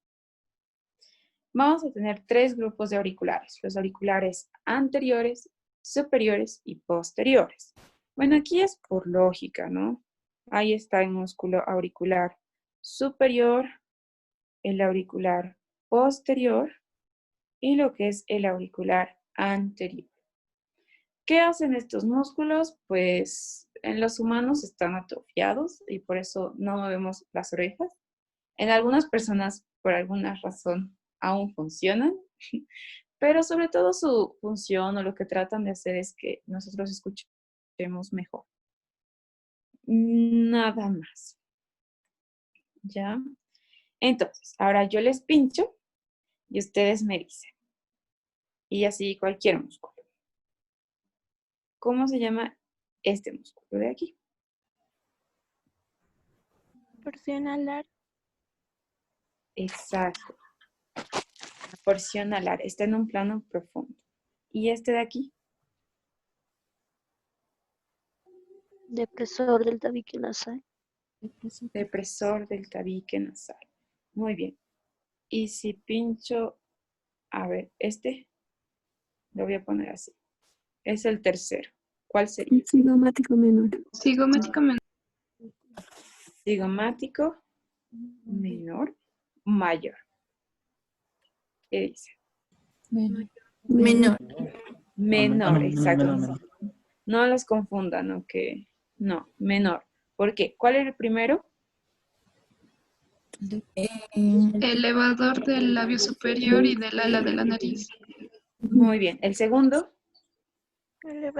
Vamos a tener tres grupos de auriculares. Los auriculares anteriores, superiores y posteriores. Bueno, aquí es por lógica, ¿no? Ahí está el músculo auricular superior, el auricular posterior y lo que es el auricular anterior. ¿Qué hacen estos músculos? Pues en los humanos están atrofiados y por eso no movemos las orejas. En algunas personas, por alguna razón, aún funcionan, pero sobre todo su función o lo que tratan de hacer es que nosotros escuchemos mejor. Nada más. ¿Ya? Entonces, ahora yo les pincho y ustedes me dicen. Y así cualquier músculo. ¿Cómo se llama este músculo de aquí? Porción alar. Exacto. La porción alar está en un plano profundo. ¿Y este de aquí? Depresor del tabique nasal. Depresor del tabique nasal. Muy bien. Y si pincho, a ver, este, lo voy a poner así. Es el tercero. ¿Cuál sería? Cigomático menor. Cigomático menor. Cigomático menor, mayor. ¿Qué dice? Menor. Menor. Menor, exacto. menor. No los confundan, ¿no? Que no, menor. ¿Por qué? ¿Cuál era el primero? Elevador del labio superior y del ala de la nariz. Muy bien. ¿El segundo?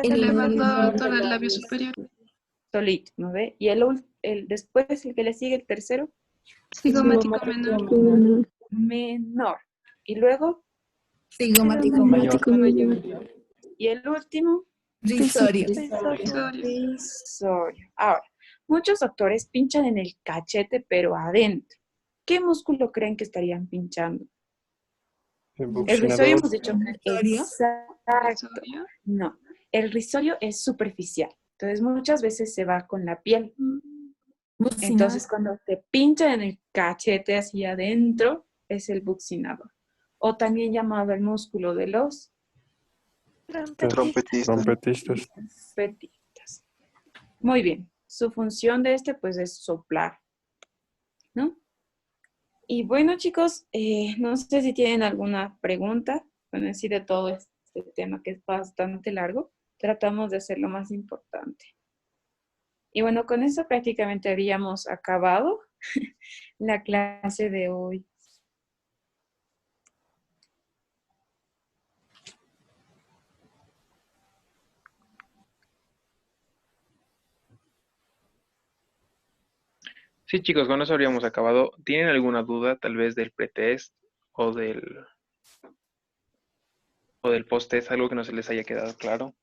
Elevador del labio superior. Solito, ¿no ve? Y el después, el que le sigue, el tercero, Cigomático menor. menor. Y luego, Cigomático mayor. y el último, Risorio. risorio. Ahora, muchos doctores pinchan en el cachete, pero adentro. ¿Qué músculo creen que estarían pinchando? El risorio hemos dicho que exacto. No, el risorio es superficial. Entonces muchas veces se va con la piel. Entonces cuando te pinchan en el cachete hacia adentro es el buccinador. O también llamado el músculo de los Trompetistas. trompetistas. Muy bien. Su función de pues es soplar, ¿no? Y bueno, chicos, no sé si tienen alguna pregunta. Bueno, sí, de todo este tema que es bastante largo, tratamos de hacer lo más importante. Y bueno, con eso prácticamente habríamos acabado la clase de hoy. Sí, chicos, con eso habríamos acabado. ¿Tienen alguna duda tal vez del pretest o del post-test, algo que no se les haya quedado claro?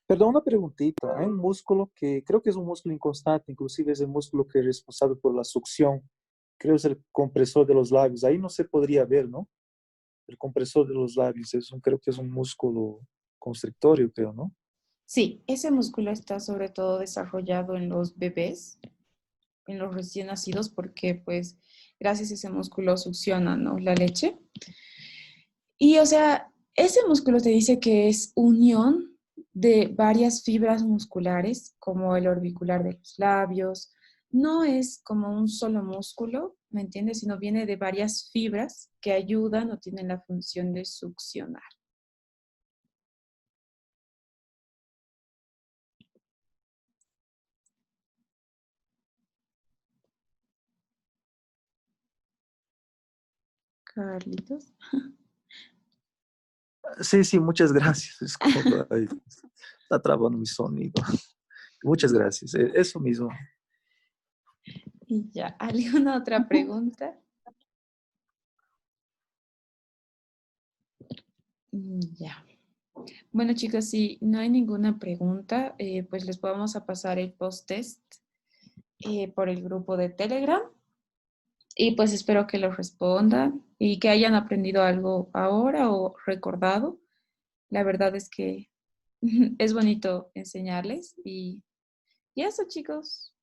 Perdón, una preguntita. Hay un músculo que creo que es un músculo inconstante, inclusive es el músculo que es responsable por la succión. Creo es el compresor de los labios. Ahí no se podría ver, ¿no? El compresor de los labios creo que es un músculo constrictorio, creo, ¿no? Sí, ese músculo está sobre todo desarrollado en los bebés, en los recién nacidos, porque pues gracias a ese músculo succiona, ¿no? La leche. Y o sea, ese músculo te dice que es unión de varias fibras musculares, como el orbicular de los labios. No es como un solo músculo, ¿me entiendes? Sino viene de varias fibras que ayudan o tienen la función de succionar. Carlitos. Sí, muchas gracias. Disculpa, ahí está trabando mi sonido. Muchas gracias. Eso mismo. Y ya, ¿alguna otra pregunta? Ya. Bueno, chicos, si no hay ninguna pregunta, pues les vamos a pasar el post-test por el grupo de Telegram. Y pues espero que lo respondan y que hayan aprendido algo ahora o recordado. La verdad es que es bonito enseñarles y eso, chicos.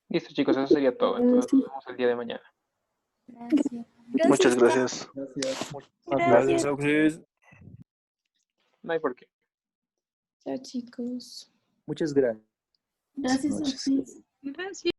Listo, chicos, eso sería todo. Entonces nos vemos el día de mañana. Gracias. Muchas gracias. Gracias, Auxis. No hay por qué. Chao, chicos. Muchas gracias. Gracias, Noches. Auxis. Gracias.